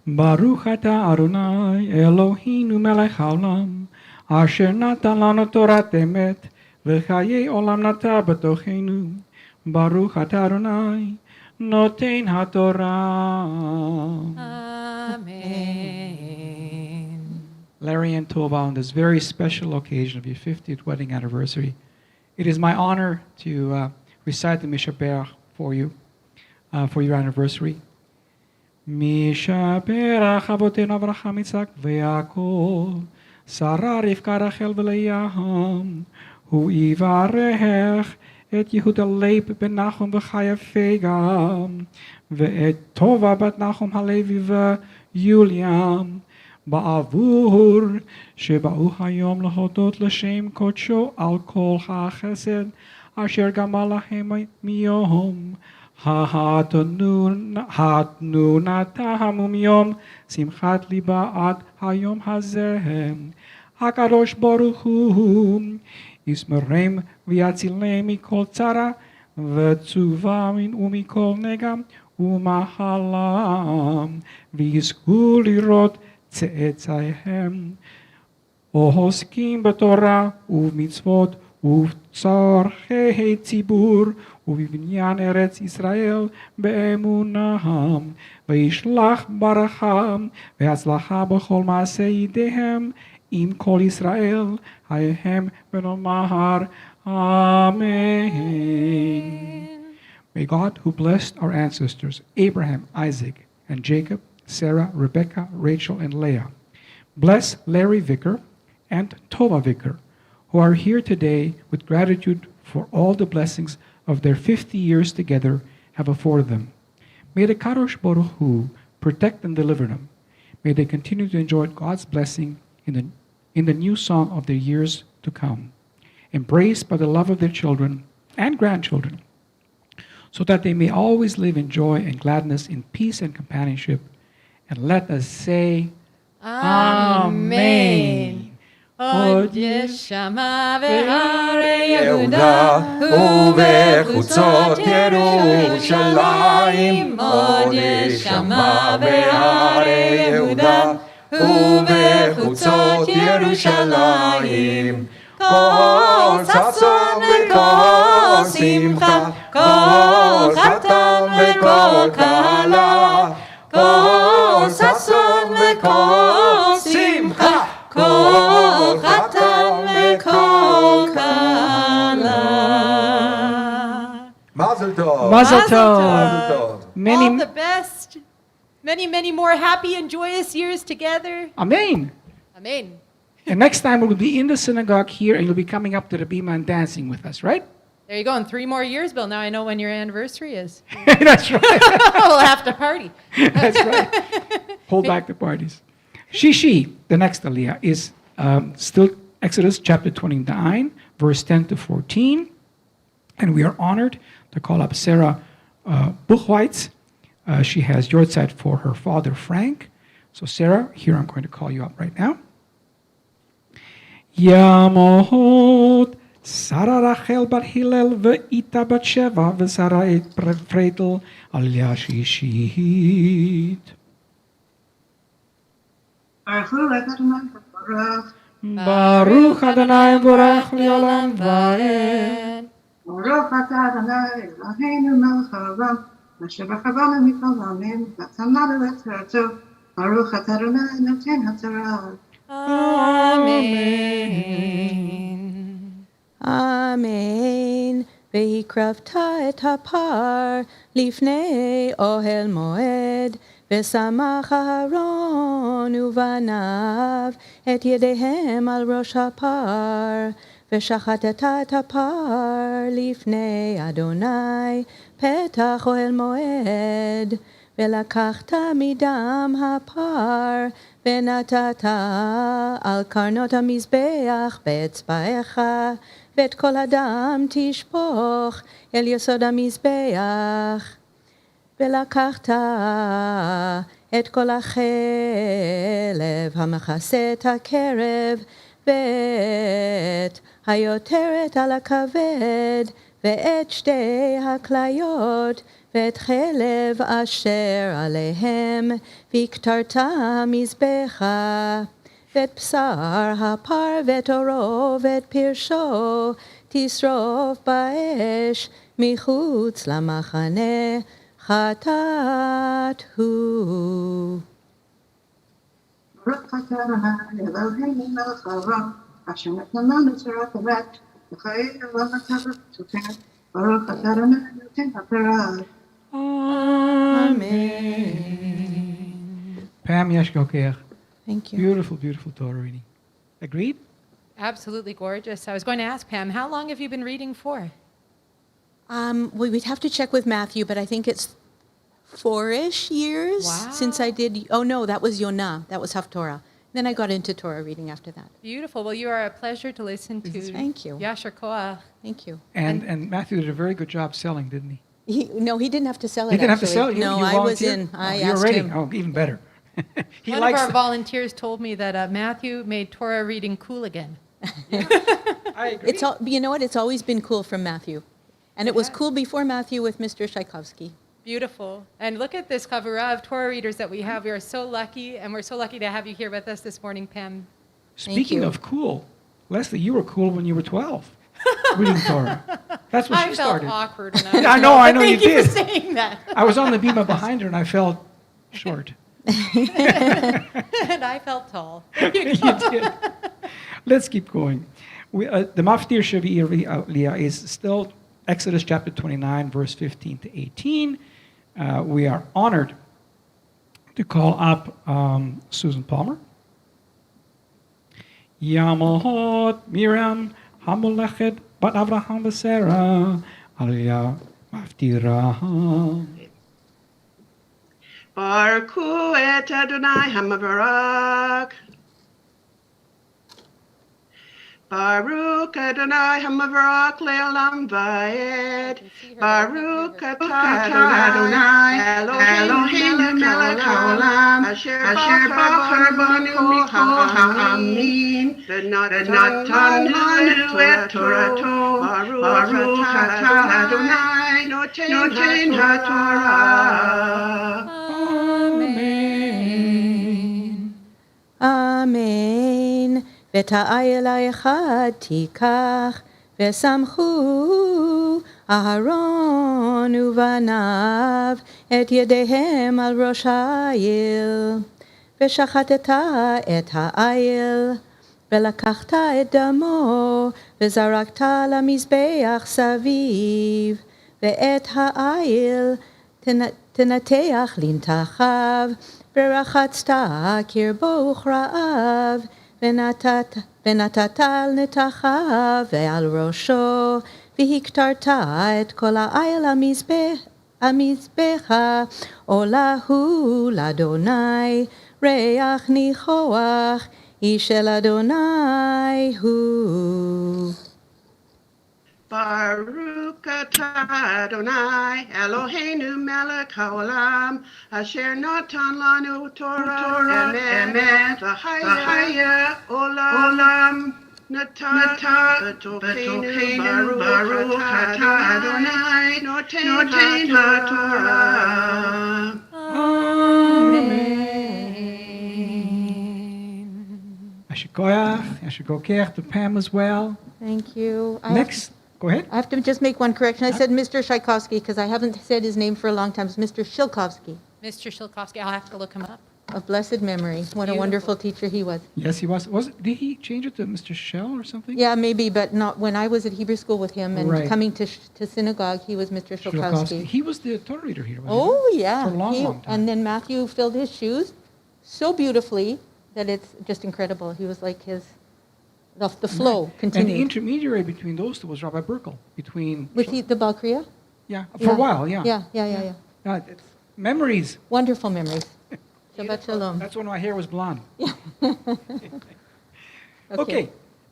S3: Baruch ata Adonai Eloheinu melech haolam, asher natan lanu torat emet, v'chayei olam nata betochenu. Baruch ata Adonai noten haTorah.
S4: Amen.
S3: Larry and Tova, on this very special occasion of your 50th wedding anniversary, it is my honor to recite the Mishaberach for you, for your anniversary. Mishaberach Avotenu Avraham Yitzhak v'Yaakov שרה רבקה רחל ולאה, הוא יברך את יהודה לייב בן נחום וחיה פגה, ואת טובה בת נחום הלוי ויוליה, בעבור שבאו היום להודות לשם קודשו על כל החסד אשר גמל להם מיום התנונתם ומיום שמחת ליבה עד היום הזה. הקדוש ברוך הוא ישמרם ויצילם מכל צרה וצובה ומכל נגע ומחלה, ויזכו לראות צאצאיהם העוסקים בתורה ובמצוות ובצורכי ציבור ובבניין ארץ ישראל באמונם, וישלח ברכה והצלחה בכל מעשה ידיהם עם כל ישראל חייהם, ונאמר Amen. May God, who blessed our ancestors Abraham, Isaac, and Jacob, Sarah, Rebecca, Rachel, and Leah, bless Larry Vicker and Tova Vicker, who are here today with gratitude for all the blessings of their 50 years together have afforded them. May the Kadosh Baruch Hu protect and deliver them. May they continue to enjoy God's blessing in the new song of their years to come, embraced by the love of their children and grandchildren, so that they may always live in joy and gladness, in peace and companionship. And let us say, Amen.
S1: עוד ישמע בהרי יהודה
S2: ובחוצות ירושלים,
S1: עוד ישמע בהרי יהודה ובחוצות ירושלים, כל ששון וכל שמחה, כל חתן וכל כלה, כל ששון וכל שמחה, כל חתן וכל כלה.
S2: Mazel tov.
S3: Mazel tov.
S2: Mazel tov.
S1: All the best. Many, many more happy and joyous years together.
S3: Amen.
S1: Amen.
S3: And next time we'll be in the synagogue here, and you'll be coming up to the bima and dancing with us, right?
S1: There you go. In 3 more years, Bill. Now I know when your anniversary is.
S3: That's right.
S1: We'll have to party.
S3: That's right. Hold back the parties. Shishi, the next aliyah, is still Exodus chapter 29, verse 10 to 14. And we are honored to call up Sarah Buchweitz. She has yortzeit for her father, Frank. So Sarah, here I'm going to call you up right now. Yamot Sarah Rachel bat Hillel ve'ita bat Sheva ve'Sarah et Fretel aliyah shishit. Baruch Adonai Borach Leolam Vaed.
S6: Baruch atah Adonai Eloheinu melech haolam, asher b'chavanu mikol ha'amim, v'tzamadu v'tzaratu. Baruch atah Adonai noten haTorah.
S1: Amen.
S4: Amen. והקרבת את הפר לפני אוהל מועד, ושמח אהרון ובניו את ידיהם על ראש הפר, ושחטת את הפר לפני אדוני פתח אוהל מועד, ולקחת מדם הפר ונתת על קרנות המזבח באצבעך, ואת כל הדם תשפוך אל יסוד המזבח. ולקחת את כל החלב המכסה את הקרב, ואת היותרת על הכבד, ואת שתי הכליות, ואת חלב אשר עליהם, והקטרת מזבחה. ואת בשר הפר ואת עורו ואת פרשו תשרוף באש מחוץ למחנה, חטאת הוא.
S6: ברוך אתה אדוני אלוהינו מלך העולם, אשר נתן לנו תורת אמת, וחיי עולם הטבע פתוחים. ברוך אתה אדוני נותן התורה.
S3: Amen. Pam Yeshkokech.
S4: Thank you.
S3: Beautiful, beautiful Torah reading. Agreed?
S1: Absolutely gorgeous. I was going to ask Pam, how long have you been reading for?
S4: We'd have to check with Matthew, but I think it's 4-ish years since I did. Oh no, that was Yonah. That was Haftorah. Then I got into Torah reading after that.
S1: Beautiful. Well, you are a pleasure to listen to.
S4: Thank you.
S1: Yasher Koach.
S4: Thank you.
S3: And Matthew did a very good job selling, didn't he?
S4: He didn't have to sell it.
S3: He didn't have to
S4: actually.
S3: sell it?
S4: No,
S3: You
S4: I was
S3: volunteered?
S4: in. I
S3: You're
S4: asked
S3: ready.
S4: him.
S3: Oh, even better. He
S1: One of
S3: likes
S1: our
S3: it.
S1: volunteers told me that Matthew made Torah reading cool again.
S3: I agree.
S4: It's all. You know what? It's always been cool from Matthew, and it was
S1: Yeah.
S4: cool before Matthew with Mr. Tchaikovsky.
S1: Beautiful. And look at this chavurah of Torah readers that we have. We are so lucky, and we're so lucky to have you here with us this morning, Pam.
S3: Speaking
S4: you.
S3: of cool, Leslie, you were cool when you were 12, reading Torah. That's when
S1: I
S3: she
S1: felt
S3: started.
S1: awkward when I was
S3: I know,
S1: 12,
S3: I
S1: but
S3: know you
S1: thank you
S3: did.
S1: for saying that.
S3: I was on the bima behind her, and I felt short.
S1: And I felt tall. There you
S3: You
S1: go.
S3: did. Let's keep going. The Maftir Shavi Aliyah is still Exodus chapter 29, verse 15 to 18. We are honored to call up Susan Palmer. Yamahot Miriam Hamolechet Bat Avraham V'Sarah Aliyah Maftirah.
S6: Baruchu et Adonai Hamabarak. Baruch Adonai Hamabarak Le'olam Va'ed. Baruch atah Adonai Eloheinu melech haolam asher bachar banu mikol ha'amim v'natan lanu et Torato. Baruch atah Adonai noten ha'Torah.
S1: Amen.
S4: Amen. ותאי אחד תיקח, ושמחו אהרון ובניו את ידיהם על ראש העיל. ושחטת את העיל, ולקחת את דמו, וזרקת למזבח סביב, ואת העיל תנתח לנתחיו, ורחצת קרבו וכרעיו, ונתת על נתחיו ועל ראשו, והקטרת את כל העיל המזבח, עולה הוא לאדוני, ריח ניחוח, איש של אדוני הוא.
S6: Baruch atah Adonai Eloheinu melech haolam asher natan lanu Torah emet v'chaya olam natan b'tocheinu Baruch atah Adonai noten ha'Torah.
S1: Amen.
S3: Ashikoyach to Pam as well.
S4: Thank you.
S3: Next, go ahead.
S4: I have to just make one correction. I said Mr. Tchaikovsky because I haven't said his name for a long time. It's Mr. Shilkovsky,
S1: Mr. Shilkovsky, I'll have to look him up.
S4: of blessed memory. What a wonderful teacher he was.
S3: Yes, he was. Did he change it to Mr. Shell or something?
S4: Yeah, maybe, but not when I was at Hebrew school with him and
S3: Right.
S4: coming to synagogue, he was Mr. Shilkovsky.
S3: He was the Torah reader here. wasn't
S4: Oh, yeah.
S3: For a long, long time.
S4: And then Matthew filled his shoes so beautifully that it's just incredible. He was like the flow
S3: And the
S4: continued.
S3: intermediary between those two was Rabbi Burkle.
S4: Was he the Balkriya?
S3: Yeah, for a while, yeah.
S4: Yeah.
S3: It's memories.
S4: Wonderful memories. Shabbat shalom.
S3: That's when my hair was blonde.
S4: Okay.
S3: Okay.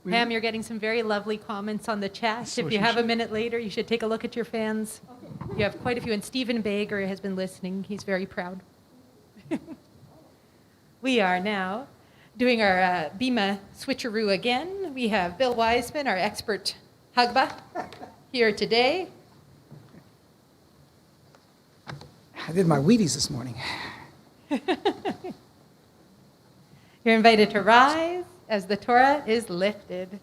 S1: Pam, you're getting some very lovely comments on the chat.
S3: So
S1: If you
S3: she
S1: have a
S3: should.
S1: minute later, you should take a look at your fans. You have quite a few, and Stephen Bager has been listening. He's very proud. We are now doing our Bima switcheroo again. We have Bill Wiseman, our expert Hagba, here today.
S8: I did my Wheaties this morning.
S1: You're invited to rise as the Torah is lifted.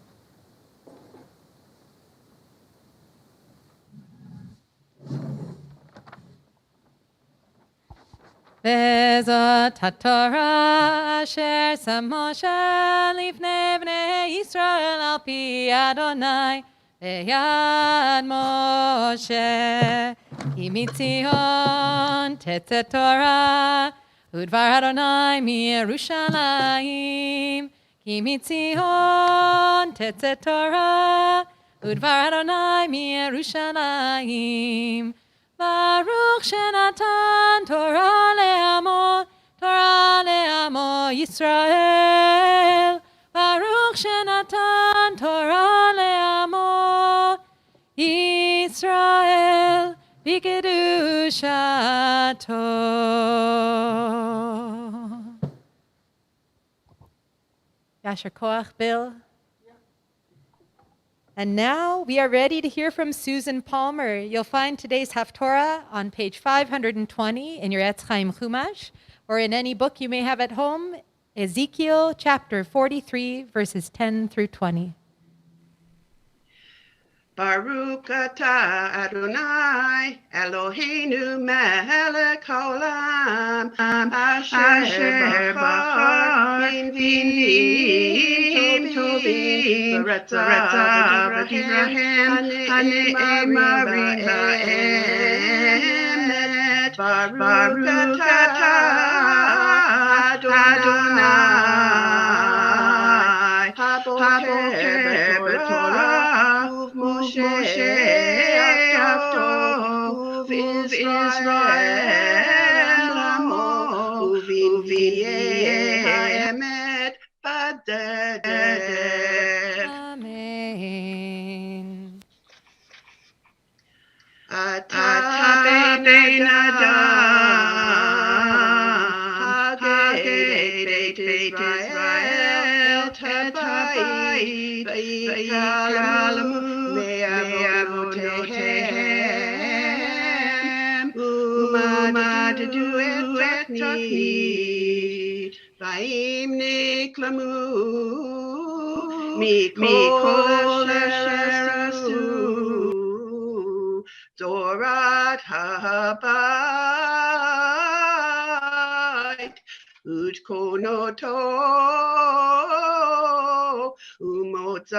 S1: וזאת התורה אשר שם משה לפני בני ישראל על פי אדוני ביד משה. כי מציון תצא תורה ודבר אדוני מירושלים. Ki mitzion tetzet Torah, udvar Adonai miYerushalayim. Baruch shenatan Torah le'amo Yisrael. Baruch shenatan Torah le'amo Yisrael. B'kedushato. Yasher Koach, Bill. And now we are ready to hear from Susan Palmer. You'll find today's Haftorah on page 520 in your Etz Chaim Chumash, or in any book you may have at home, Ezekiel chapter 43, verses 10 through 20.
S6: Baruch atah Adonai Eloheinu melech haolam asher bachar b'nvi'im tovim v'retzav v'divrayim haneimarim ba'emet. Baruch atah Adonai haboker b'torah Moshe Avto Israel Amo Uvinvi'eh Ha'emet Badeh.
S1: Amen.
S6: Ata bein Adam Hagei Beit Israel Tetzave V'ikalamu me'avotehem umaddu et tachnit va'im niklamu mikol asher asu Dorat habayit utkonoto umozav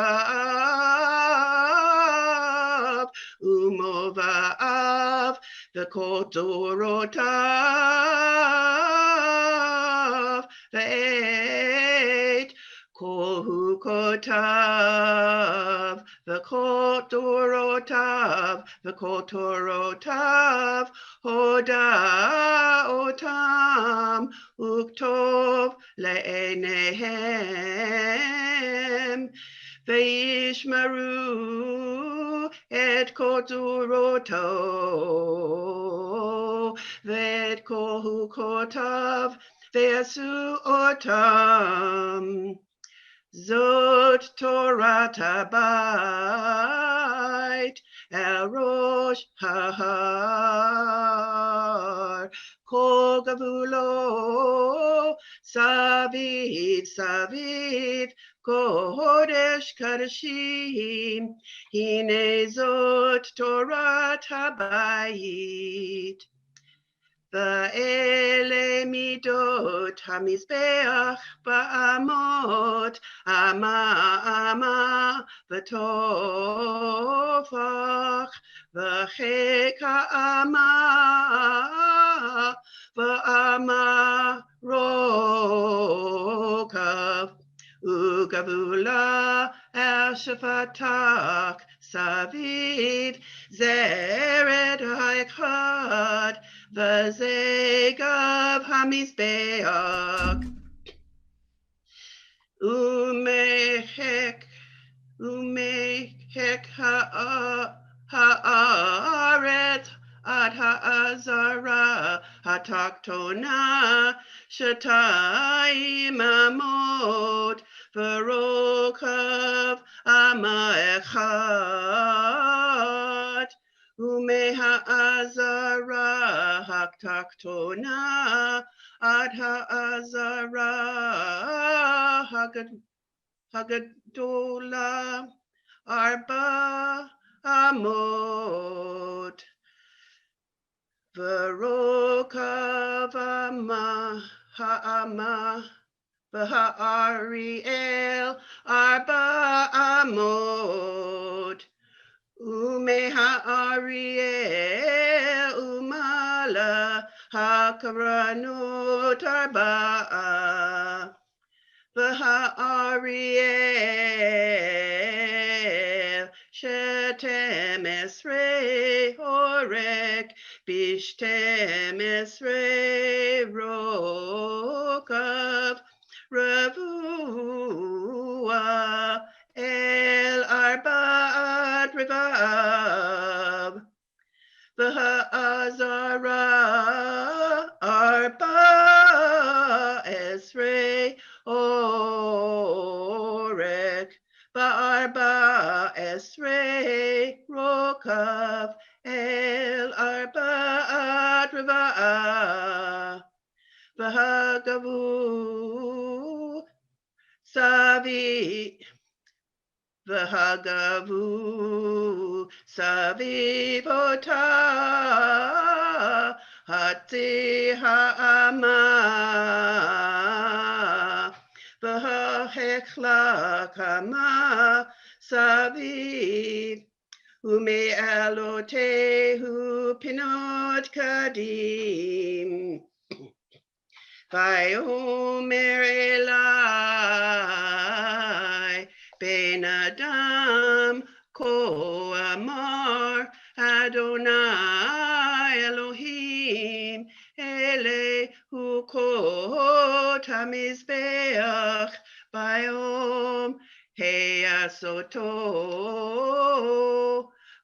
S6: umovav v'kotorotav v'et kol hukotav v'kotorotav hodaotam uktov le'enehem Veishmaru et kotoroto v'et kol hukotav ve'asu otam. Zot Torah Tabayit El Rosh Hahar Kol Gavulo Saviv Saviv Kodesh Kadashim Hine Zot Torah Tabayit Va'ele midot hamizbeach ba'amot ama v'tovach v'chek ha'ama v'ama rokav ugavula el shafatak saviv zeret ha'echad v'zegav hamizbeach umehek ha'aretz ad ha'azara hataktona shatayim amot v'rokav ama echad umeha'azara hataktona ad ha'azara hagadola arba amot v'rokav ama ha'ama v'ha'ariel arba amot umeha'ariel umala ha'karanot arba'a V'ha'ariel shetem esrei orek bishtem esrei rokav ravua el arba'at revav V'ha'azara arba esrei orek V'arba esrei rokav el arba'at reva'a V'hagavu savi V'hagavu savivota hatzi ha'ama v'ha'hechla kama saviv ume'alotehu pinot kadim Vayomer Elai Ben Adam Ko Amar Adonai Elohim Elehu Kot HaMizbeach Bayom Heasoto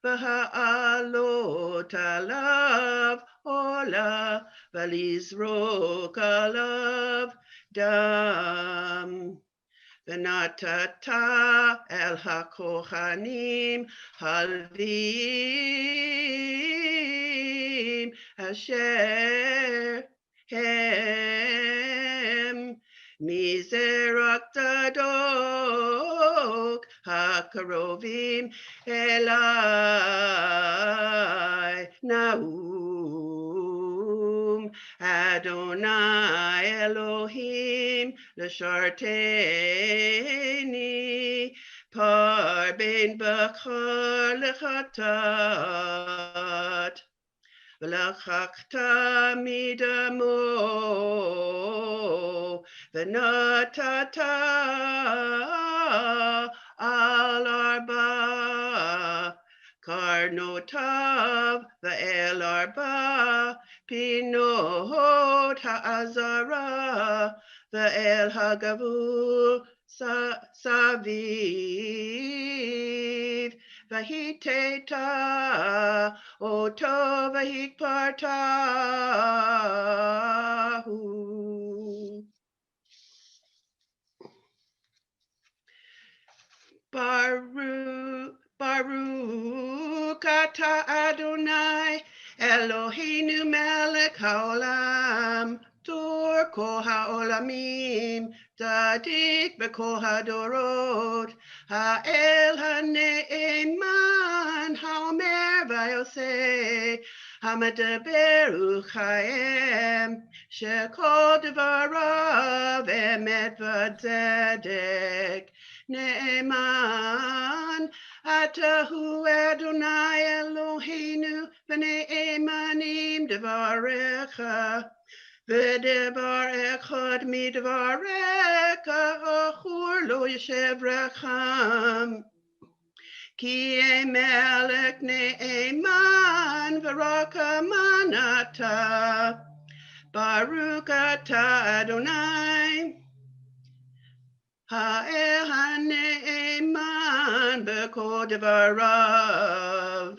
S6: V'ha'alot alav ola v'lizrok alav dam v'natata el hakohanim halvim asher hem Mizerak Tadok HaKarovim Elai Nahum Adonai Elohim L'sharteni Par Ben Bakar Lechatat V'lachakta midamo v'natata al arba karnotav v'el arba pinot ha'azara v'el hagavu saviv Vahiteta oto vahikpartahu. Baruch ata Adonai Eloheinu melech haolam Dor kol haolamim Tzadik b'kol hadorot Ha'el ha'ne'eman Ha'omer v'yoseh Ha'medaber u'chaim Shekol devarav emet v'tzedek Ne'eman atahu Adonai Eloheinu v'ne'emanim devarecha v'devar echad midvarecha achur lo yeshev racham ki emelech ne'eman v'rakaman ata Baruch ata Adonai Ha'el ha'ne'eman b'kol devarav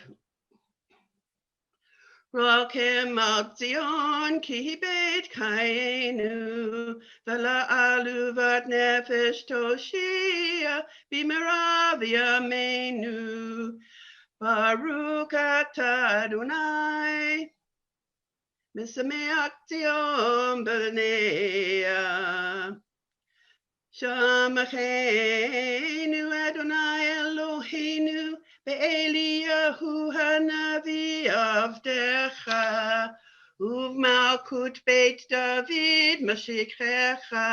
S6: Rokem al Zion ki beit kayenu v'la'alu vat nefesh toshia b'merav yameinu Baruch ata Adonai Misameach Zion b'neiah Shamachenu Adonai Eloheinu be'eliyahu hanavi avdecha uv'malkut beit David mashikhecha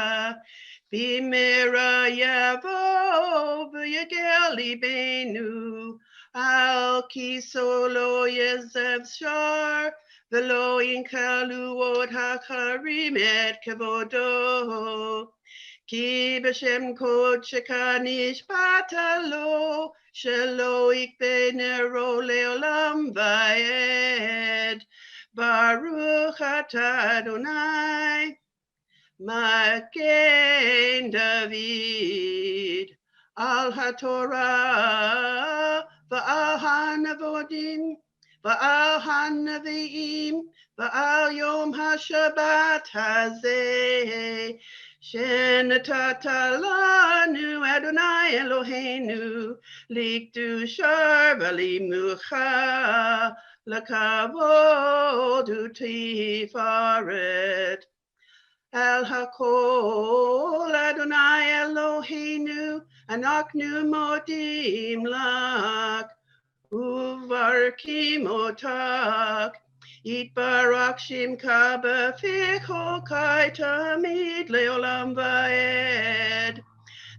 S6: b'mera yavo v'yagel libenu al kisolo yezev shar v'lo yinkalu od hakarim et kevodo כי בשם קודשך נשבעת לו, שלא יקבה נרו לעולם ועד. ברוך אתה אדוני, מגן דוד, על התורה ועל הנבודים ועל הנביאים ועל יום השבת הזה, שנתת לנו אדוני אלוהינו, לקדושה ולמנוחה, לכבוד ותפארת. על הכל אדוני אלוהינו, אנחנו מודים לך ומברכים אותך. יתברך שמך בפיך חי תמיד לעולם ועד.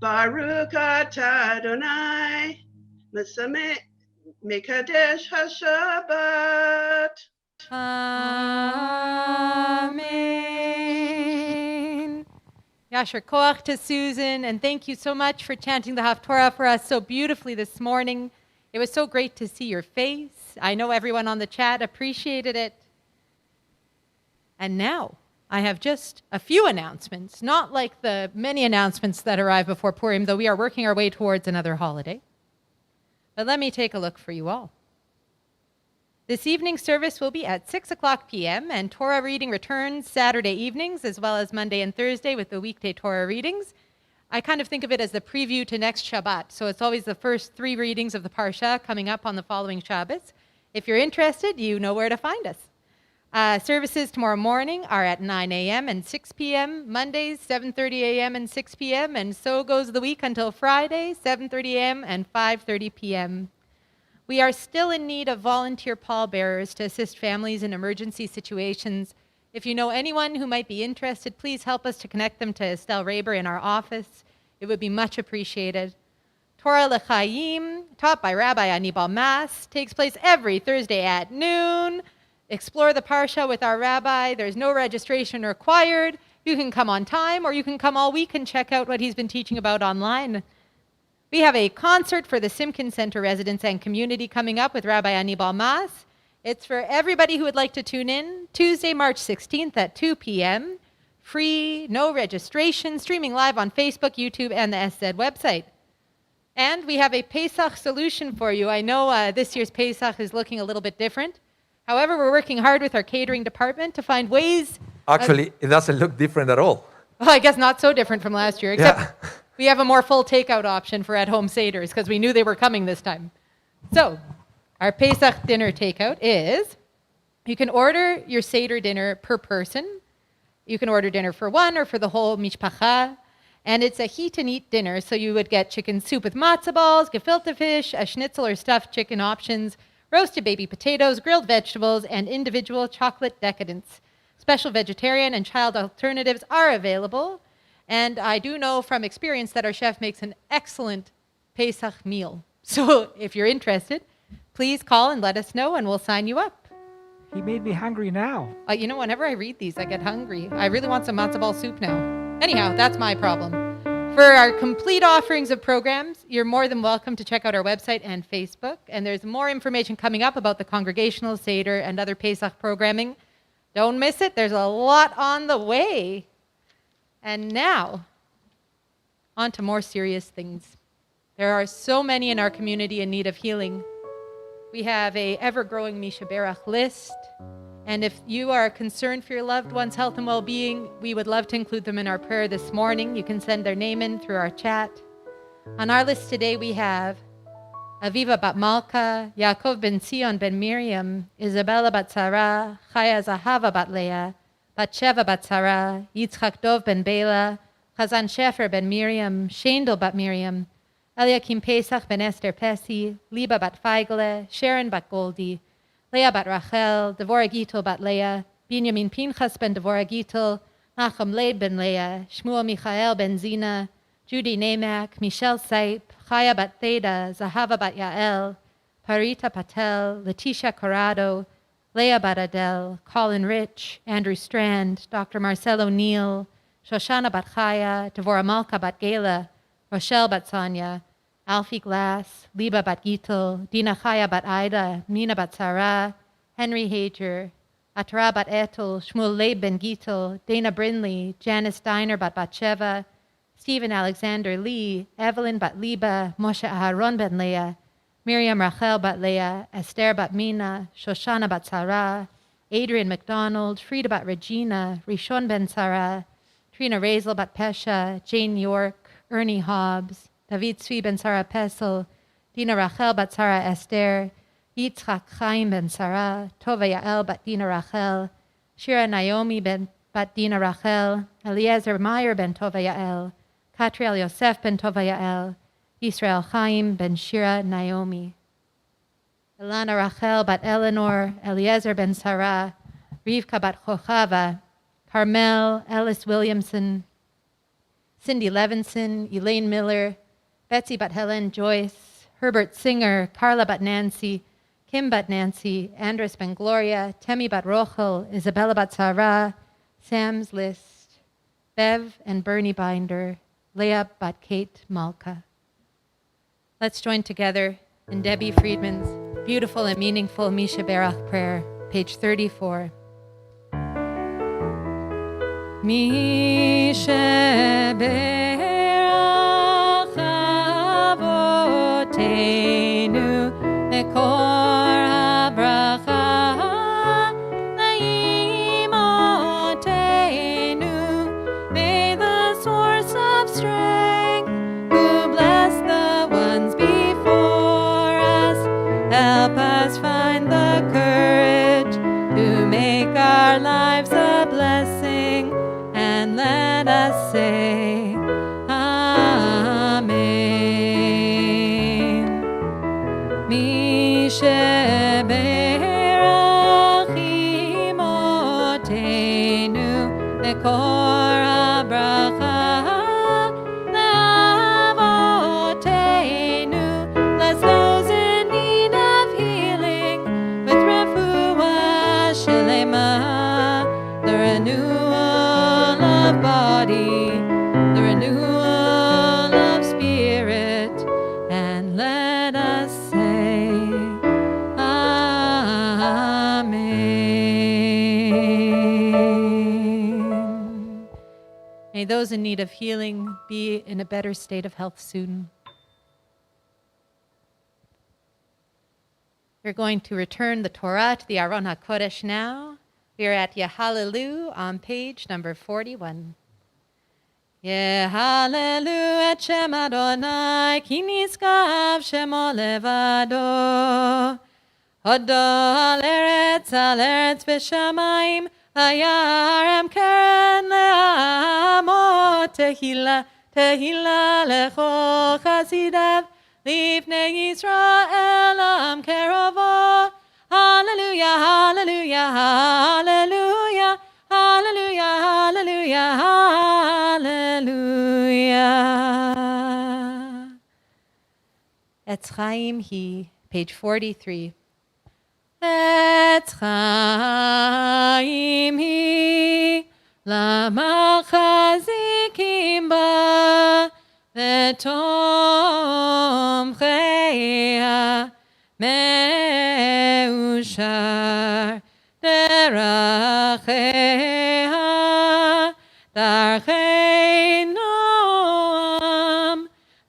S6: ברוך אתה אדוני, מקדש השבת.
S1: Amen. Yasher Koach to Susan, and thank you so much for chanting the Haftorah for us so beautifully this morning. It was so great to see your face. I know everyone on the chat appreciated it. And now, I have just a few announcements, not like the many announcements that arrive before Purim, though we are working our way towards another holiday. But let me take a look for you all. This evening service will be at 6 o'clock p.m., and Torah reading returns Saturday evenings, as well as Monday and Thursday with the weekday Torah readings. I kind of think of it as the preview to next Shabbat, so it's always the first 3 readings of the Parsha coming up on the following Shabbos. If you're interested, you know where to find us. Services tomorrow morning are at 9 a.m. and 6 p.m., Mondays 7:30 a.m. and 6 p.m., and so goes the week until Friday, 7:30 a.m. and 5:30 p.m. We are still in need of volunteer pallbearers to assist families in emergency situations. If you know anyone who might be interested, please help us to connect them to Estelle Raber in our office. It would be much appreciated. Torah L'Chaim, taught by Rabbi Anibal Mas, takes place every Thursday at noon. Explore the Parsha with our rabbi. There's no registration required. You can come on time, or you can come all week and check out what he's been teaching about online. We have a concert for the Simkin Center residents and community coming up with Rabbi Anibal Mas. It's for everybody who would like to tune in, Tuesday, March 16th at 2 p.m. Free, no registration, streaming live on Facebook, YouTube, and the SZ website. And we have a Pesach solution for you. I know this year's Pesach is looking a little bit different. However, we're working hard with our catering department to find ways.
S2: Actually, it doesn't look different at all.
S1: Well, I guess not so different from last year, except we have a more full takeout option for at-home Seders because we knew they were coming this time. So, our Pesach dinner takeout is, you can order your Seder dinner per person. You can order dinner for one or for the whole mishpacha. And it's a heat-and-eat dinner, so you would get chicken soup with matzah balls, gefilte fish, a schnitzel or stuffed chicken options, roasted baby potatoes, grilled vegetables, and individual chocolate decadents. Special vegetarian and child alternatives are available. And I do know from experience that our chef makes an excellent Pesach meal. So if you're interested, please call and let us know, and we'll sign you up.
S3: He made me hungry now.
S1: You know, whenever I read these, I get hungry. I really want some matzo ball soup now. Anyhow, that's my problem. For our complete offerings of programs, you're more than welcome to check out our website and Facebook. And there's more information coming up about the Congregational Seder and other Pesach programming. Don't miss it. There's a lot on the way. And now, on to more serious things. There are so many in our community in need of healing. We have a ever-growing Misha Berach list. And if you are concerned for your loved one's health and well-being, we would love to include them in our prayer this morning. You can send their name in through our chat. On our list today, we have Aviva Bat Malka, Yaakov Ben Sion Ben Miriam, Isabella Bat Sarah, Chaya Zahava Bat Leah, Batsheva Bat Sarah, Yitzchak Dov Ben Bela, Chazan Shefer Ben Miriam, Shendel Bat Miriam, Eliakim Pesach Ben Esther Pesi, Liba Bat Feigle, Sharon Bat Goldi, Leah Bat Rachel, Devorah Gittel Bat Leah, Binyamin Pinchas Ben Devorah Gittel, Nachum Leib Ben Leah, Shmuel Michael Ben Zina, Judy Namak, Michelle Saip, Chaya Bat Theda, Zahava Bat Yael, Parita Patel, Letitia Corrado, Leah Bat Adel, Colin Rich, Andrew Strand, Dr. Marcel O'Neill, Shoshana bat Chaya, Devorah Malka bat Gela, Rochelle bat Sonia, Alfie Glass, Liba bat Gitel, Dina Chaya bat Ida, Mina bat Sarah, Henry Hager, Atara bat Etel, Shmuel Leib ben Gitel, Dana Brinley, Janice Steiner bat Batsheva, Stephen Alexander Lee, Evelyn bat Liba, Moshe Aharon ben Leah, Miriam Rachel bat Leah, Esther bat Mina, Shoshana bat Sarah, Adrian McDonald, Frida bat Regina, Rishon ben Sarah, Trina Razel bat Pesha, Jane York, Ernie Hobbs, David Tzvi ben Sarah Pessel, Dina Rachel bat Sarah Esther, Yitzchak Chaim ben Sarah, Tova Yael bat Dina Rachel, Shira Naomi bat Dina Rachel, Eliezer Meyer ben Tova Yael, Katriel Yosef ben Tova Yael, Israel Chaim ben Shira Naomi. Elana Rachel bat Eleanor, Eliezer ben Sarah, Rivka bat Chochava, Carmel, Ellis Williamson, Cindy Levinson, Elaine Miller, Betsy bat Helen Joyce, Herbert Singer, Carla bat Nancy, Kim bat Nancy, Andres ben Gloria, Temi bat Rochel, Isabella bat Sarah, Sam's List, Bev and Bernie Binder, Leah bat Kate Malka. Let's join together in Debbie Friedman's beautiful and meaningful Misha Berach prayer, page 34. Misha Berach Avotenu Lekor HaBracha Naimotenu. May the source of strength who bless the ones before us help us find the courage to make our lives a blessing, and let us say Amen. Mishe Berach Imotenu Lekor HaBracha Le'avotenu. Bless those in need of healing with refuah shelema, the renewal of body, the renewal of spirit, and let us say Amen. May those in need of healing be in a better state of health soon. We're going to return the Torah to the Aron HaKodesh now. We are at Yehalelu on page number 41. Yehalelu et Shem Adonai, ki niskav Shemo levado. Hodo al eretz v'shamayim, hayarem keren le'amot. Tehila, tehila lecho chasidav, lifnei Yisrael am kerovo. Hallelujah, hallelujah, hallelujah, hallelujah, hallelujah, hallelujah. Etz Chaim Hi, page 43. Etz Chaim Hi, lama chazikim ba, v'tomcheha Meushar deracheha darchei noam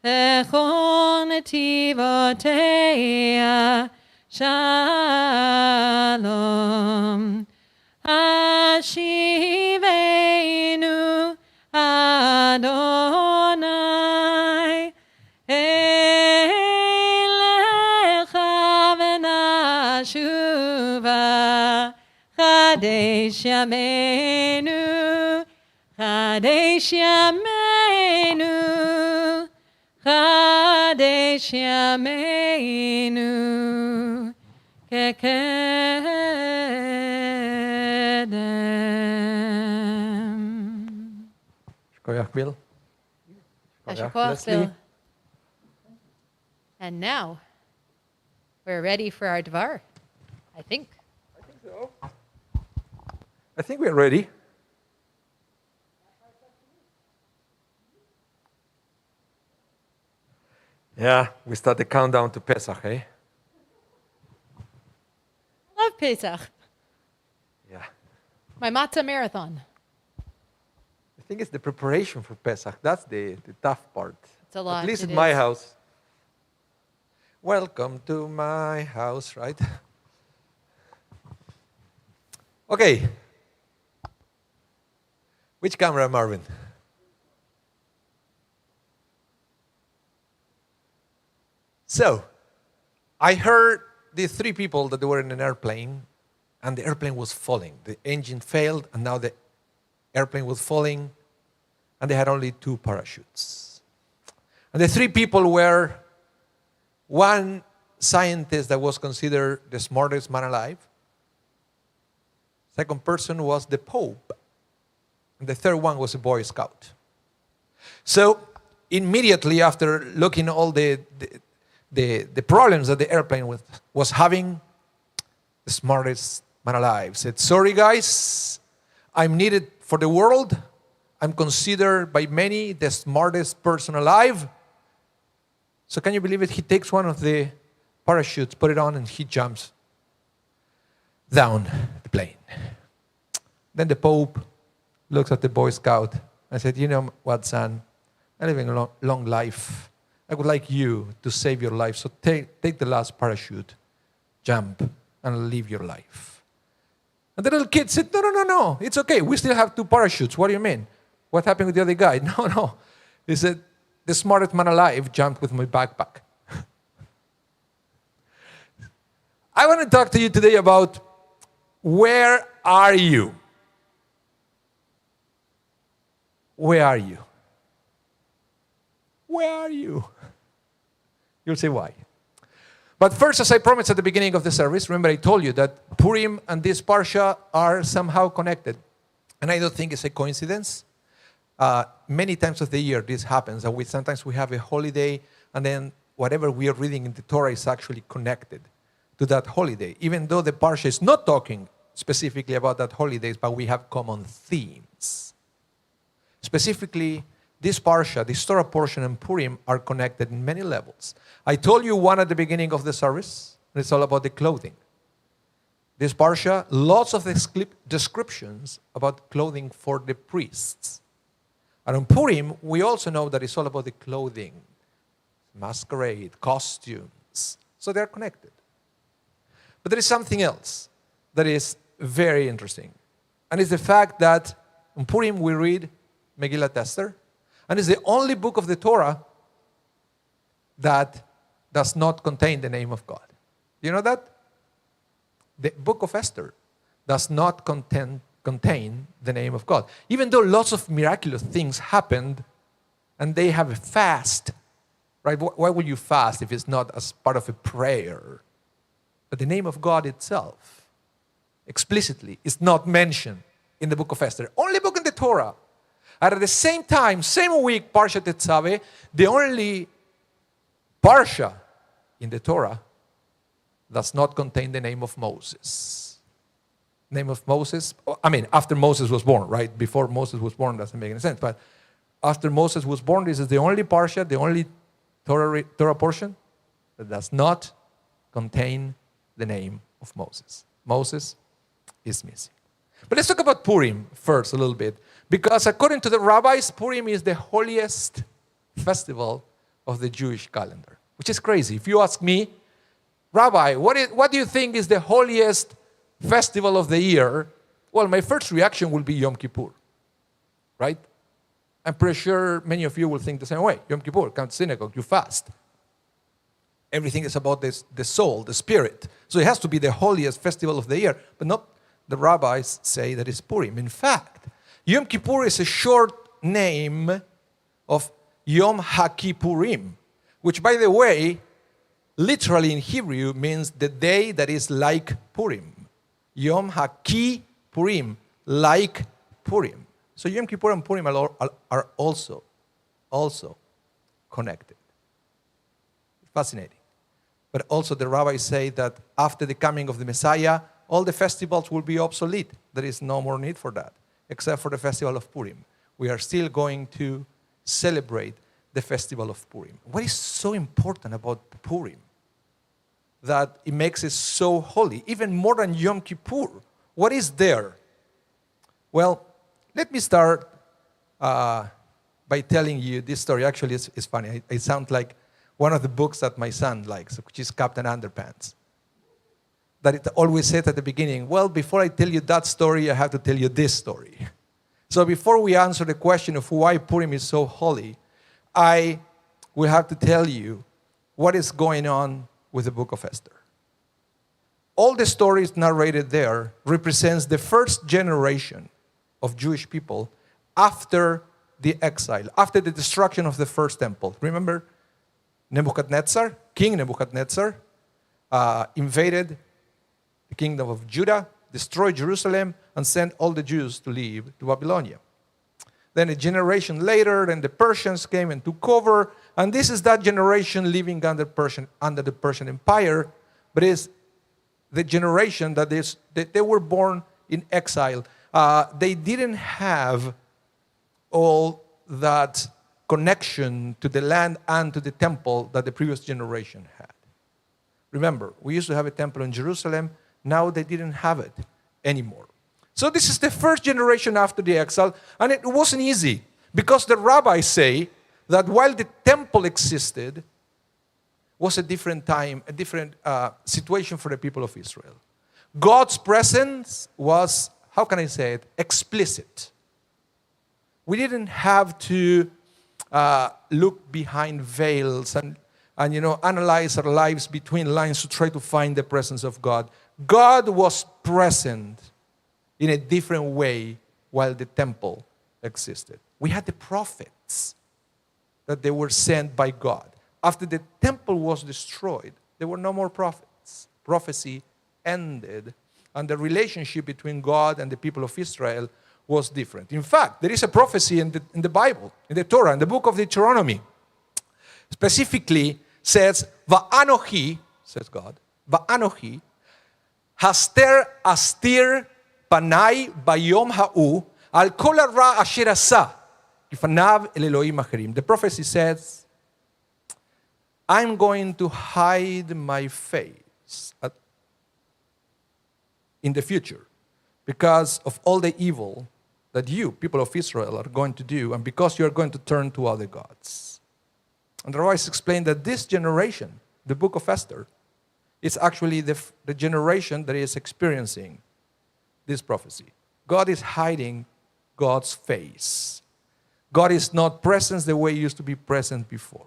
S1: v'chol netivoteha shalom. Hashivenu Adonai Shuva Chadesh Yameinu, Chadesh Yameinu, Chadesh Yameinu, Kekedem.
S2: Shkoyach Bill.
S1: Ashkoch Bill. And now, we're ready for our Dvar, I think.
S2: I think we're ready. Yeah, we start the countdown to Pesach, eh?
S1: Love Pesach.
S2: Yeah.
S1: My matzah marathon.
S2: I think it's the preparation for Pesach. That's the tough part.
S1: It's a lot.
S2: At least
S1: it
S2: in my
S1: is.
S2: house. Welcome to my house, right? Okay. Which camera, Marvin? So, I heard the three people that were in an airplane, and the airplane was falling. The engine failed, and now the airplane was falling, and they had only 2 parachutes. And the 3 people were one scientist that was considered the smartest man alive. Second person was the Pope. And the third one was a Boy Scout. So immediately after looking at all the problems that the airplane was having, the smartest man alive said, sorry guys, I'm needed for the world. I'm considered by many the smartest person alive. So can you believe it? He takes one of the parachutes, put it on, and he jumps down the plane. Then the Pope looks at the Boy Scout and said, you know what, son? I'm living a long life. I would like you to save your life. So take the last parachute, jump, and live your life. And the little kid said, no. It's okay. We still have 2 parachutes. What do you mean? What happened with the other guy? No. He said, the smartest man alive jumped with my backpack. I want to talk to you today about where are you? Where are you? Where are you? You'll say why. But first, as I promised at the beginning of the service, remember I told you that Purim and this Parsha are somehow connected. And I don't think it's a coincidence. Many times of the year this happens, and sometimes we have a holiday, and then whatever we are reading in the Torah is actually connected to that holiday. Even though the Parsha is not talking specifically about that holidays, but we have common themes. Specifically, this Parsha, this Torah portion and Purim are connected in many levels. I told you one at the beginning of the service, and it's all about the clothing. This Parsha, lots of descriptions about clothing for the priests. And on Purim, we also know that it's all about the clothing, masquerade, costumes. So they're connected. But there is something else that is very interesting. And it's the fact that on Purim we read Megillat Esther, and it's the only book of the Torah that does not contain the name of God. Do you know that? The book of Esther does not contain the name of God. Even though lots of miraculous things happened, and they have a fast, right? Why would you fast if it's not as part of a prayer? But the name of God itself, explicitly, is not mentioned in the book of Esther. Only book in the Torah. And at the same time, same week, Parsha Tetzave, the only Parsha in the Torah does not contain the name of Moses. Name of Moses, after Moses was born, right? Before Moses was born doesn't make any sense. But after Moses was born, this is the only Parsha, the only Torah portion that does not contain the name of Moses. Moses is missing. But let's talk about Purim first a little bit. Because according to the rabbis, Purim is the holiest festival of the Jewish calendar. Which is crazy. If you ask me, Rabbi, what do you think is the holiest festival of the year? Well, my first reaction will be Yom Kippur. Right? I'm pretty sure many of you will think the same way. Yom Kippur, come to synagogue, you fast. Everything is about the soul, the spirit. So it has to be the holiest festival of the year. But not the rabbis say that it's Purim. In fact, Yom Kippur is a short name of Yom HaKippurim, which, by the way, literally in Hebrew means the day that is like Purim. Yom HaKippurim, like Purim. So Yom Kippur and Purim are also connected. Fascinating. But also the rabbis say that after the coming of the Messiah, all the festivals will be obsolete. There is no more need for that, except for the festival of Purim. We are still going to celebrate the festival of Purim. What is so important about Purim that it makes it so holy, even more than Yom Kippur? What is there? Well, let me start by telling you this story. Actually, it's funny. It sounds like one of the books that my son likes, which is Captain Underpants. That it always said at the beginning, well, before I tell you that story, I have to tell you this story. So before we answer the question of why Purim is so holy, I will have to tell you what is going on with the book of Esther. All the stories narrated there represents the first generation of Jewish people after the exile, after the destruction of the first temple. Remember, Nebuchadnezzar, King Nebuchadnezzar, invaded the kingdom of Judah, destroyed Jerusalem, and sent all the Jews to leave to Babylonia. Then a generation later, then the Persians came and took over, and this is that generation living under the Persian Empire, but it's the generation that they were born in exile. They didn't have all that connection to the land and to the temple that the previous generation had. Remember, we used to have a temple in Jerusalem. Now they didn't have it anymore. So this is the first generation after the exile, and it wasn't easy because the rabbis say that while the temple existed, was a different time, a different situation for the people of Israel. God's presence was, how can I say it, explicit. We didn't have to look behind veils and analyze our lives between lines to try to find the presence of God. God was present in a different way while the temple existed. We had the prophets that they were sent by God. After the temple was destroyed, there were no more prophets. Prophecy ended, and the relationship between God and the people of Israel was different. In fact, there is a prophecy in the Bible, in the Torah, in the book of Deuteronomy. Specifically says, Va'anochi, says God, Va'anochi, haster astir panai bayom ha'u, al kol hara asher asa, kifanav el Elohim acherim. The prophecy says, I'm going to hide my face in the future because of all the evil that you, people of Israel, are going to do, and because you are going to turn to other gods. And the rabbis explained that this generation, the book of Esther, is actually the generation that is experiencing this prophecy. God is hiding God's face. God is not present the way he used to be present before.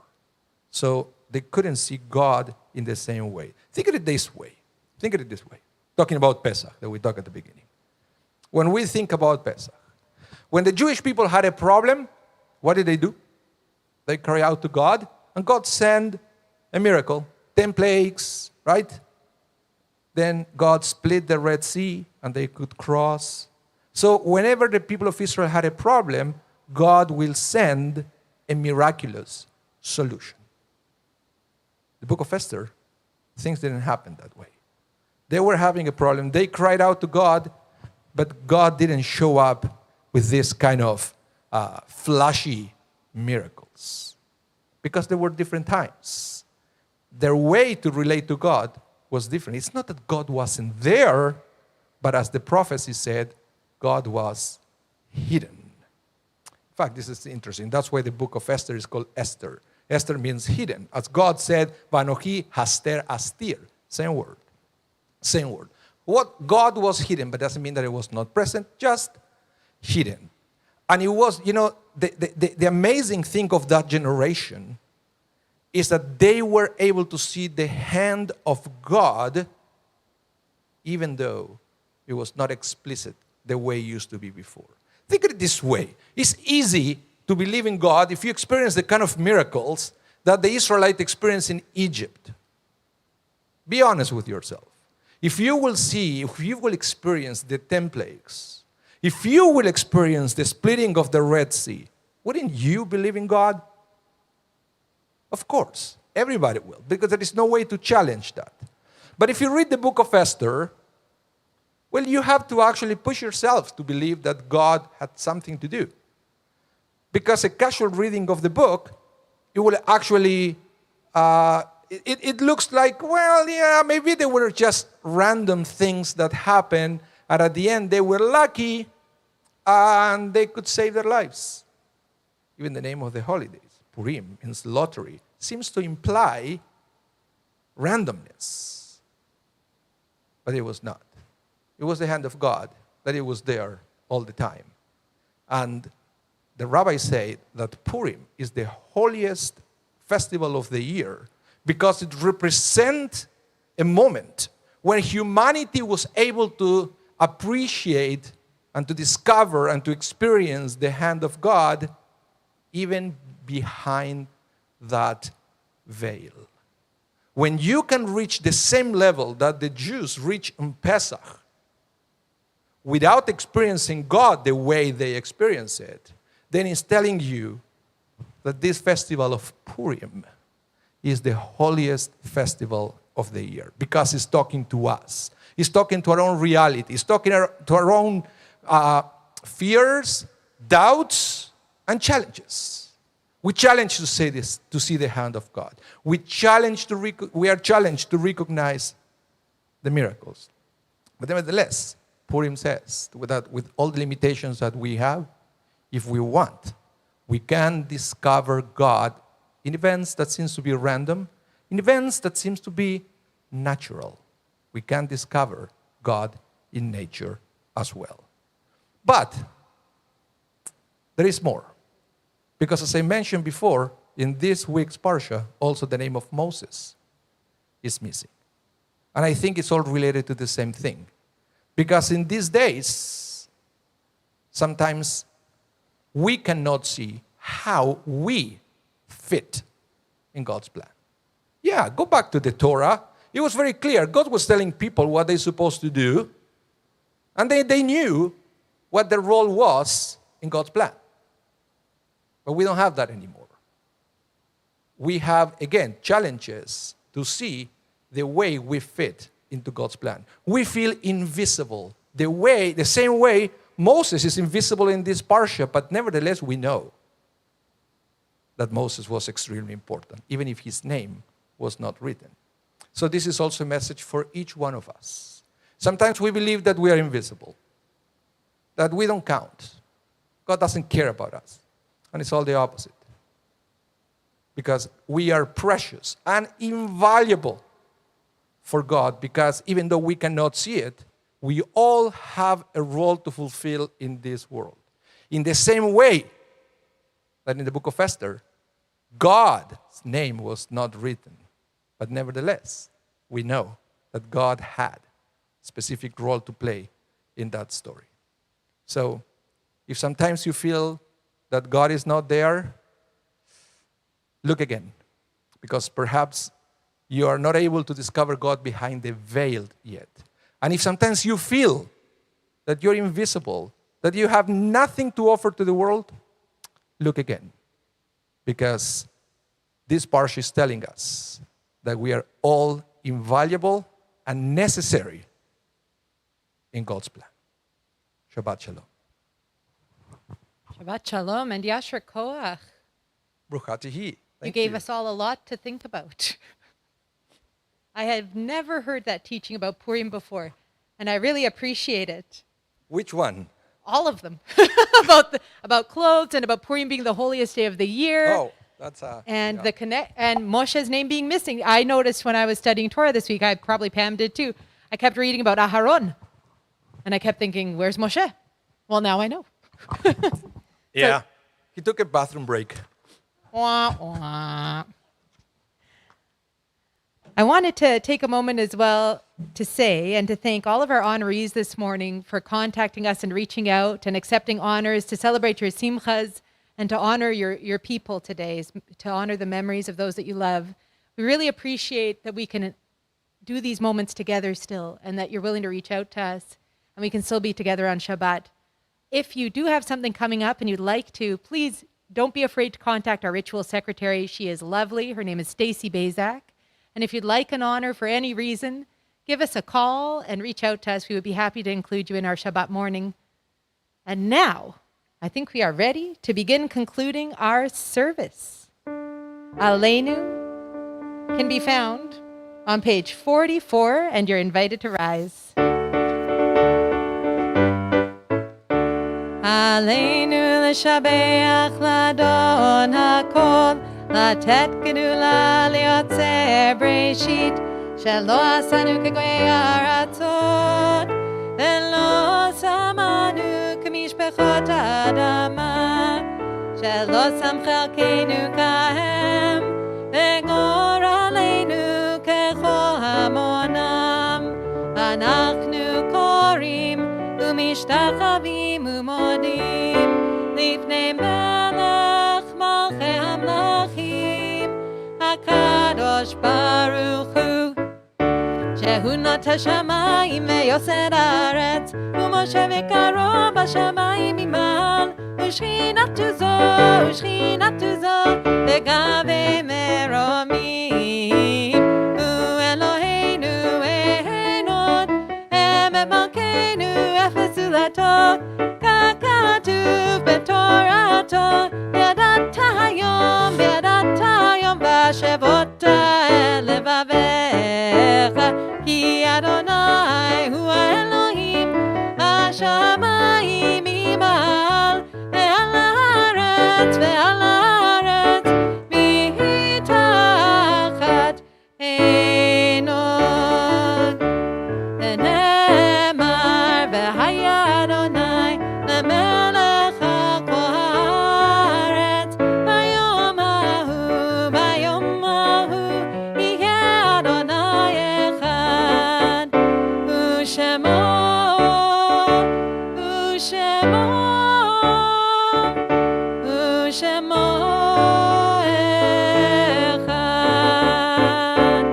S2: So they couldn't see God in the same way. Think of it this way. Talking about Pesach that we talked at the beginning. When we think about Pesach, when the Jewish people had a problem, what did they do? They cry out to God, and God sent a miracle, 10 plagues, right? Then God split the Red Sea, and they could cross. So whenever the people of Israel had a problem, God will send a miraculous solution. The book of Esther, things didn't happen that way. They were having a problem. They cried out to God, but God didn't show up with this kind of flashy miracles because there were different times. Their way to relate to God was different. It's not that God wasn't there, but as the prophecy said, God was hidden. In fact, this is interesting. That's why the book of Esther is called Esther. Esther means hidden. As God said, Vanochi haster astir. Same word. Same word. What God was hidden, but doesn't mean that it was not present, just hidden. And it was, the amazing thing of that generation is that they were able to see the hand of God even though it was not explicit the way it used to be before. Think of it this way. It's easy to believe in God if you experience the kind of miracles that the Israelites experienced in Egypt. Be honest with yourself. If you will experience the 10 plagues, if you will experience the splitting of the Red Sea, wouldn't you believe in God? Of course, everybody will, because there is no way to challenge that. But if you read the book of Esther, well, you have to actually push yourself to believe that God had something to do. Because a casual reading of the book it will actually, it looks like, well, yeah, maybe they were just random things that happened, and at the end they were lucky, and they could save their lives. Even the name of the holidays, Purim, means lottery, seems to imply randomness. But it was not. It was the hand of God that it was there all the time. And the rabbis say that Purim is the holiest festival of the year because it represents a moment when humanity was able to appreciate and to discover and to experience the hand of God even behind that veil. When you can reach the same level that the Jews reach on Pesach without experiencing God the way they experience it, then it's telling you that this festival of Purim is the holiest festival of the year because it's talking to us. It's talking to our own reality. It's talking to our own fears, doubts, and challenges. We challenge to say this, to see the hand of God. We are challenged to recognize the miracles. But nevertheless, Purim says that with all the limitations that we have, if we want, we can discover God in events that seems to be random, in events that seems to be natural. We can discover God in nature as well. But there is more. Because as I mentioned before, in this week's Parsha, also the name of Moses is missing. And I think it's all related to the same thing. Because in these days, sometimes we cannot see how we fit in God's plan. Yeah, go back to the Torah. It was very clear. God was telling people what they're supposed to do. And they knew what their role was in God's plan. But we don't have that anymore. We have, again, challenges to see the way we fit into God's plan. We feel invisible. The same way Moses is invisible in this parsha, but nevertheless we know that Moses was extremely important, even if his name was not written. So this is also a message for each one of us. Sometimes we believe that we are invisible, that we don't count. God doesn't care about us. And it's all the opposite. Because we are precious and invaluable for God, because even though we cannot see it, we all have a role to fulfill in this world. In the same way that in the book of Esther, God's name was not written. But nevertheless, we know that God had a specific role to play in that story. So, if sometimes you feel that God is not there, look again. Because perhaps you are not able to discover God behind the veil yet. And if sometimes you feel that you're invisible, that you have nothing to offer to the world, look again. Because this parsha is telling us that we are all invaluable and necessary in God's plan. Shabbat Shalom.
S1: Shabbat Shalom and Yashar Koach.
S2: Bruchat Yehi.
S1: You gave us all a lot to think about. I have never heard that teaching about Purim before, and I really appreciate it.
S2: Which one?
S1: All of them. about clothes and about Purim being the holiest day of the year.
S2: Oh, that's
S1: and yeah. And Moshe's name being missing. I noticed when I was studying Torah this week, probably Pam did too. I kept reading about Aharon, and I kept thinking, "Where's Moshe?" Well, now I know.
S2: Yeah, he took a bathroom break.
S1: Wah, wah. I wanted to take a moment as well to say and to thank all of our honorees this morning for contacting us and reaching out and accepting honors to celebrate your simchas and to honor your people today, to honor the memories of those that you love. We really appreciate that we can do these moments together still and that you're willing to reach out to us and we can still be together on Shabbat. If you do have something coming up and you'd like to, please don't be afraid to contact our ritual secretary. She is lovely. Her name is Stacy Bazak. And if you'd like an honor for any reason, give us a call and reach out to us. We would be happy to include you in our Shabbat morning. And now, I think we are ready to begin concluding our service. Aleinu can be found on page 44, and you're invited to rise. Aleinu l'shabeach l'adon hakol, לתת גדולה ליוצר בראשית, שלא עשנו כגויי ארצות, ולא שמנו כמשפחות האדמה, שלא שם חלקנו כהם, וגורלנו ככל המונם. אנחנו קוראים ומשתחווים ומודים לפני מלך מלכי המלכים, הקדוש ברוך הוא, שהוא נוטה שמיים ויוסד הארץ, ומשה וקרו בשמיים ממעל, ושכינתו זו בגבי מרומים. הוא אלוהינו אחד, אמת מלכנו אפס זולתו, ככתוב בתורתו, ידעת היום והשבות אל לבביך, כי אדוני הוא האלוהים השמיים ממעל, ועל הארץ מתחת עינות. ונאמר והיה אדוני למלך על כל הארץ, ביום ההוא יהיה אדוני אחד, ושמו אחד, ושמו אחד.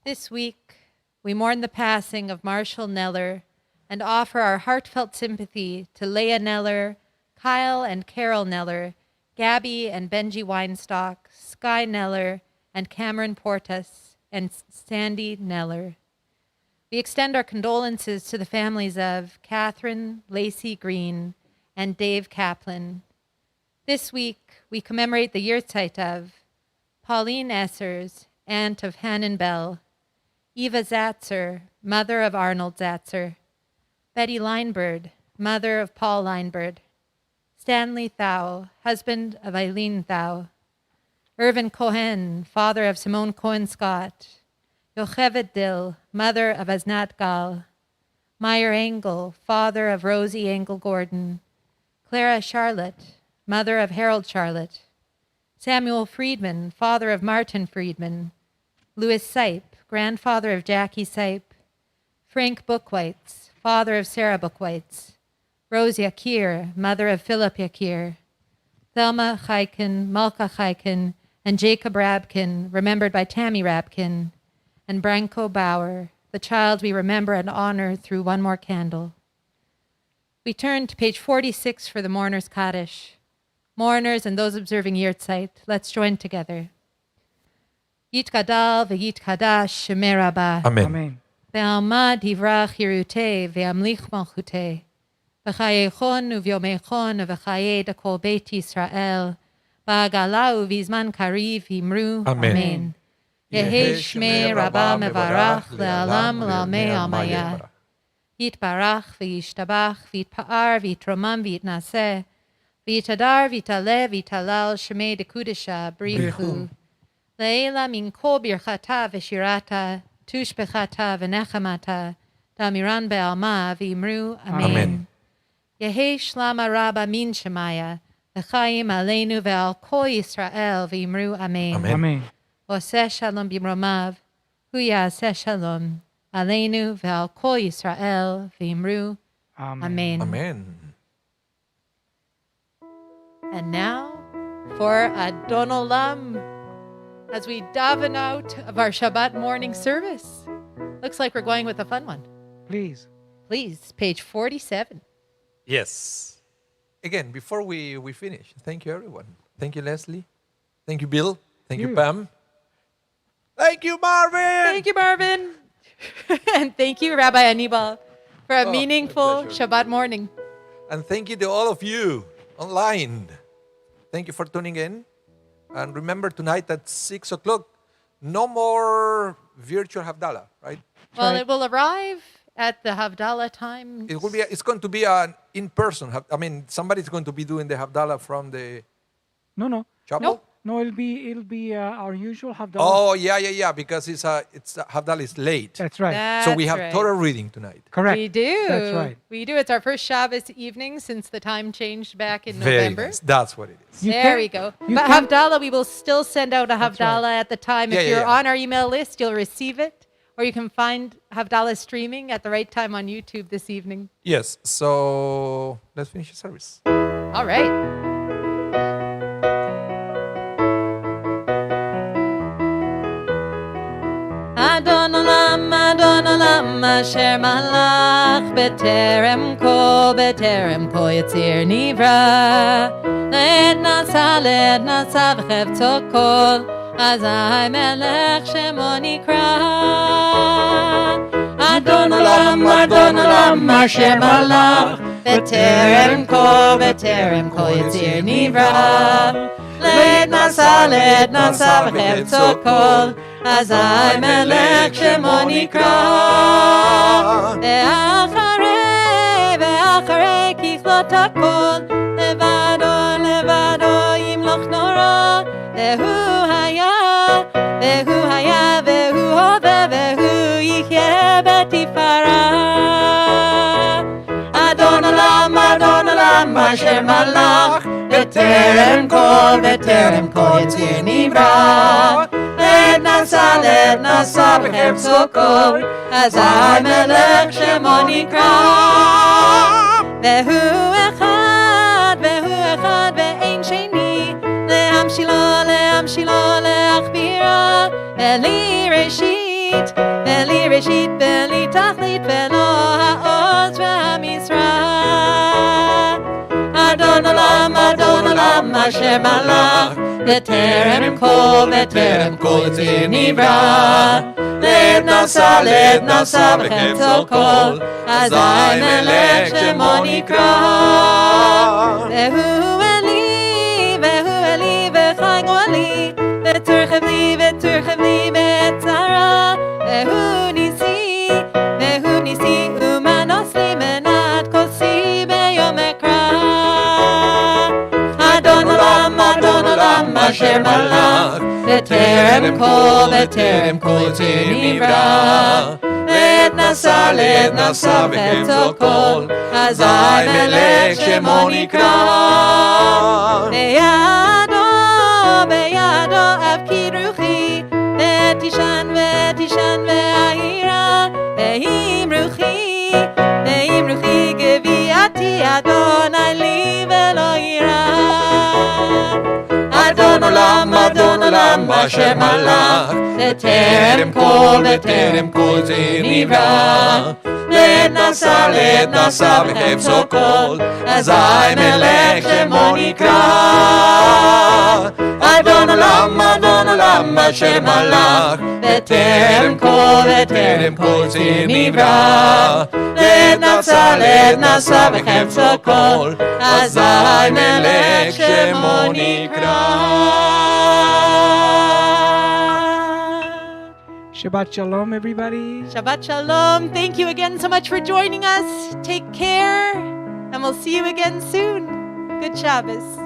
S1: This week, we mourn the passing of Marshall Neller and offer our heartfelt sympathy to Leah Neller, Kyle and Carol Neller, Gabby and Benji Weinstock, Sky Neller, and Cameron Portas, and Sandy Neller. We extend our condolences to the families of Catherine Lacey Green and Dave Kaplan. This week, we commemorate the yahrzeit of Pauline Essers, aunt of Hannon Bell, Eva Zatzer, mother of Arnold Zatzer, Betty Linebird, mother of Paul Linebird, Stanley Thau, husband of Eileen Thau, Irvin Cohen, father of Simone Cohen-Scott, Yocheved Dill, mother of Asnat Gal, Meyer Engel, father of Rosie Engel Gordon, Clara Charlotte, mother of Harold Charlotte, Samuel Friedman, father of Martin Friedman, Louis Sipe, grandfather of Jackie Sipe, Frank Bookweitz, father of Sarah Bookweitz, Rose Yakir, mother of Philip Yakir, Thelma Chaikin, Malka Chaikin, and Jacob Rabkin, remembered by Tammy Rabkin, and Branko Bauer, the child we remember and honor through one more candle. We turn to page 46 for the Mourner's Kaddish. Mourners and those observing yahrzeit, let's join together. Yitgadal v'yitkadash Shemei Rabbah.
S2: Amen.
S3: Amen.
S1: Ve'alma divrach Yeruteh ve'amlich malchuteh. V'chayechon uvyomechon v'chayed kol Beit Yisrael. V'agala uvizman kariv imru.
S2: Amen.
S1: Yehei Shmei Rabbah mevarach le'alam le'almei almaya. Yitbarach v'yishtabach v'yitpa'ar v'yitromam v'yitnaseh. V'yitadar v'yitaleh v'yitalal Shmei dekudesha brichu. Leila min kol birchata v'shirata, tushbechata v'nechamata, damiran be'alma v'imru amen.
S2: Amen.
S1: Yehei shlama rabba min shemaya, v'chayim aleinu ve'al kol Yisrael v'imru amen.
S2: Amen.
S3: Amen.
S1: Oseh shalom bimromav, hu ya'aseh shalom, aleinu ve'al kol Yisrael v'imru amen.
S2: Amen.
S1: And now for Adon Olam, as we daven out of our Shabbat morning service. Looks like we're going with a fun one.
S3: Please.
S1: Please, page 47.
S2: Yes. Again, before we finish, thank you, everyone. Thank you, Leslie. Thank you, Bill. Thank you,
S3: You.
S2: Pam. Thank you, Marvin.
S1: Thank you, Marvin. And thank you, Rabbi Anibal, for a meaningful Shabbat morning.
S2: And thank you to all of you online. Thank you for tuning in. And remember, tonight at 6 o'clock, no more virtual Havdalah, right?
S1: Well, it will arrive at the Havdalah time.
S2: It's going to be an in-person. I mean, somebody's going to be doing the Havdalah from the
S3: No.
S2: chapel.
S1: Nope.
S3: No, it'll be our usual Havdalah.
S2: Oh, yeah, because it's Havdalah is late.
S3: That's right.
S2: So we have
S1: right.
S2: Torah reading tonight.
S3: Correct.
S1: We do.
S3: That's right.
S1: We do. It's our first Shabbos evening since the time changed back in
S2: Very
S1: November.
S2: nice. That's what it is.
S3: You
S1: There
S3: can-
S1: we go.
S3: you
S1: But
S3: can-
S1: Havdalah, we will still send out a
S3: That's
S1: Havdalah
S3: right.
S1: at the time.
S2: Yeah,
S1: If you're
S2: yeah.
S1: on our email list, you'll receive it. Or you can find Havdalah streaming at the right time on YouTube this evening.
S2: Yes. So let's finish the service.
S1: All right.
S4: Adon olam asher malach beterem kol yitzir nivra led nasa v'chevto kol azai melech shemo nikra Adon olam asher malach beterem kol yitzir nivra led nasa v'chevto kol Azai melech shemo nikra Ve'acharei kichlot hakol Levado yimloch nora Ve'hu haya Ve'hu hove Ve'hu yichye betifara Adon olam asher malach Beterem kol yitzir nivra Led nasa v'chevto kol Azai melech shemo nikra Ve'hu echad ve'ein sheni Lehamshilo le'achbira Ve'li reshit Ve'li tachlit Ve'lo ha'oz ve'hamisra Adon olam asher malach Beterem kol yitzir nivra Led nasa v'chevto kol Azai melech shemo nikra Ve'hu eli v'chai go'ali V'turchev li be'etzara Ve'hu nisi umanos li menat kosi beyom ekra Adon olam asher malach Beterem kol yitzir nivra Led nasa v'chevto kol Azai melech shemo nikra Beyado avkid ruchi Ve'tishan ve'ahira Ve'im ruchi Geviati Adonai li ve'lo yira Adon olam asher malach Beterem kol yitzir nivra Led nasa v'chevto kol Azai melech shemo nikra Adon olam asher malach Beterem kol yitzir nivra Led nasa v'chevto kol Azai melech shemo nikra
S3: Shabbat shalom, everybody.
S1: Shabbat shalom. Thank you again so much for joining us. Take care. And we'll see you again soon. Good Shabbos.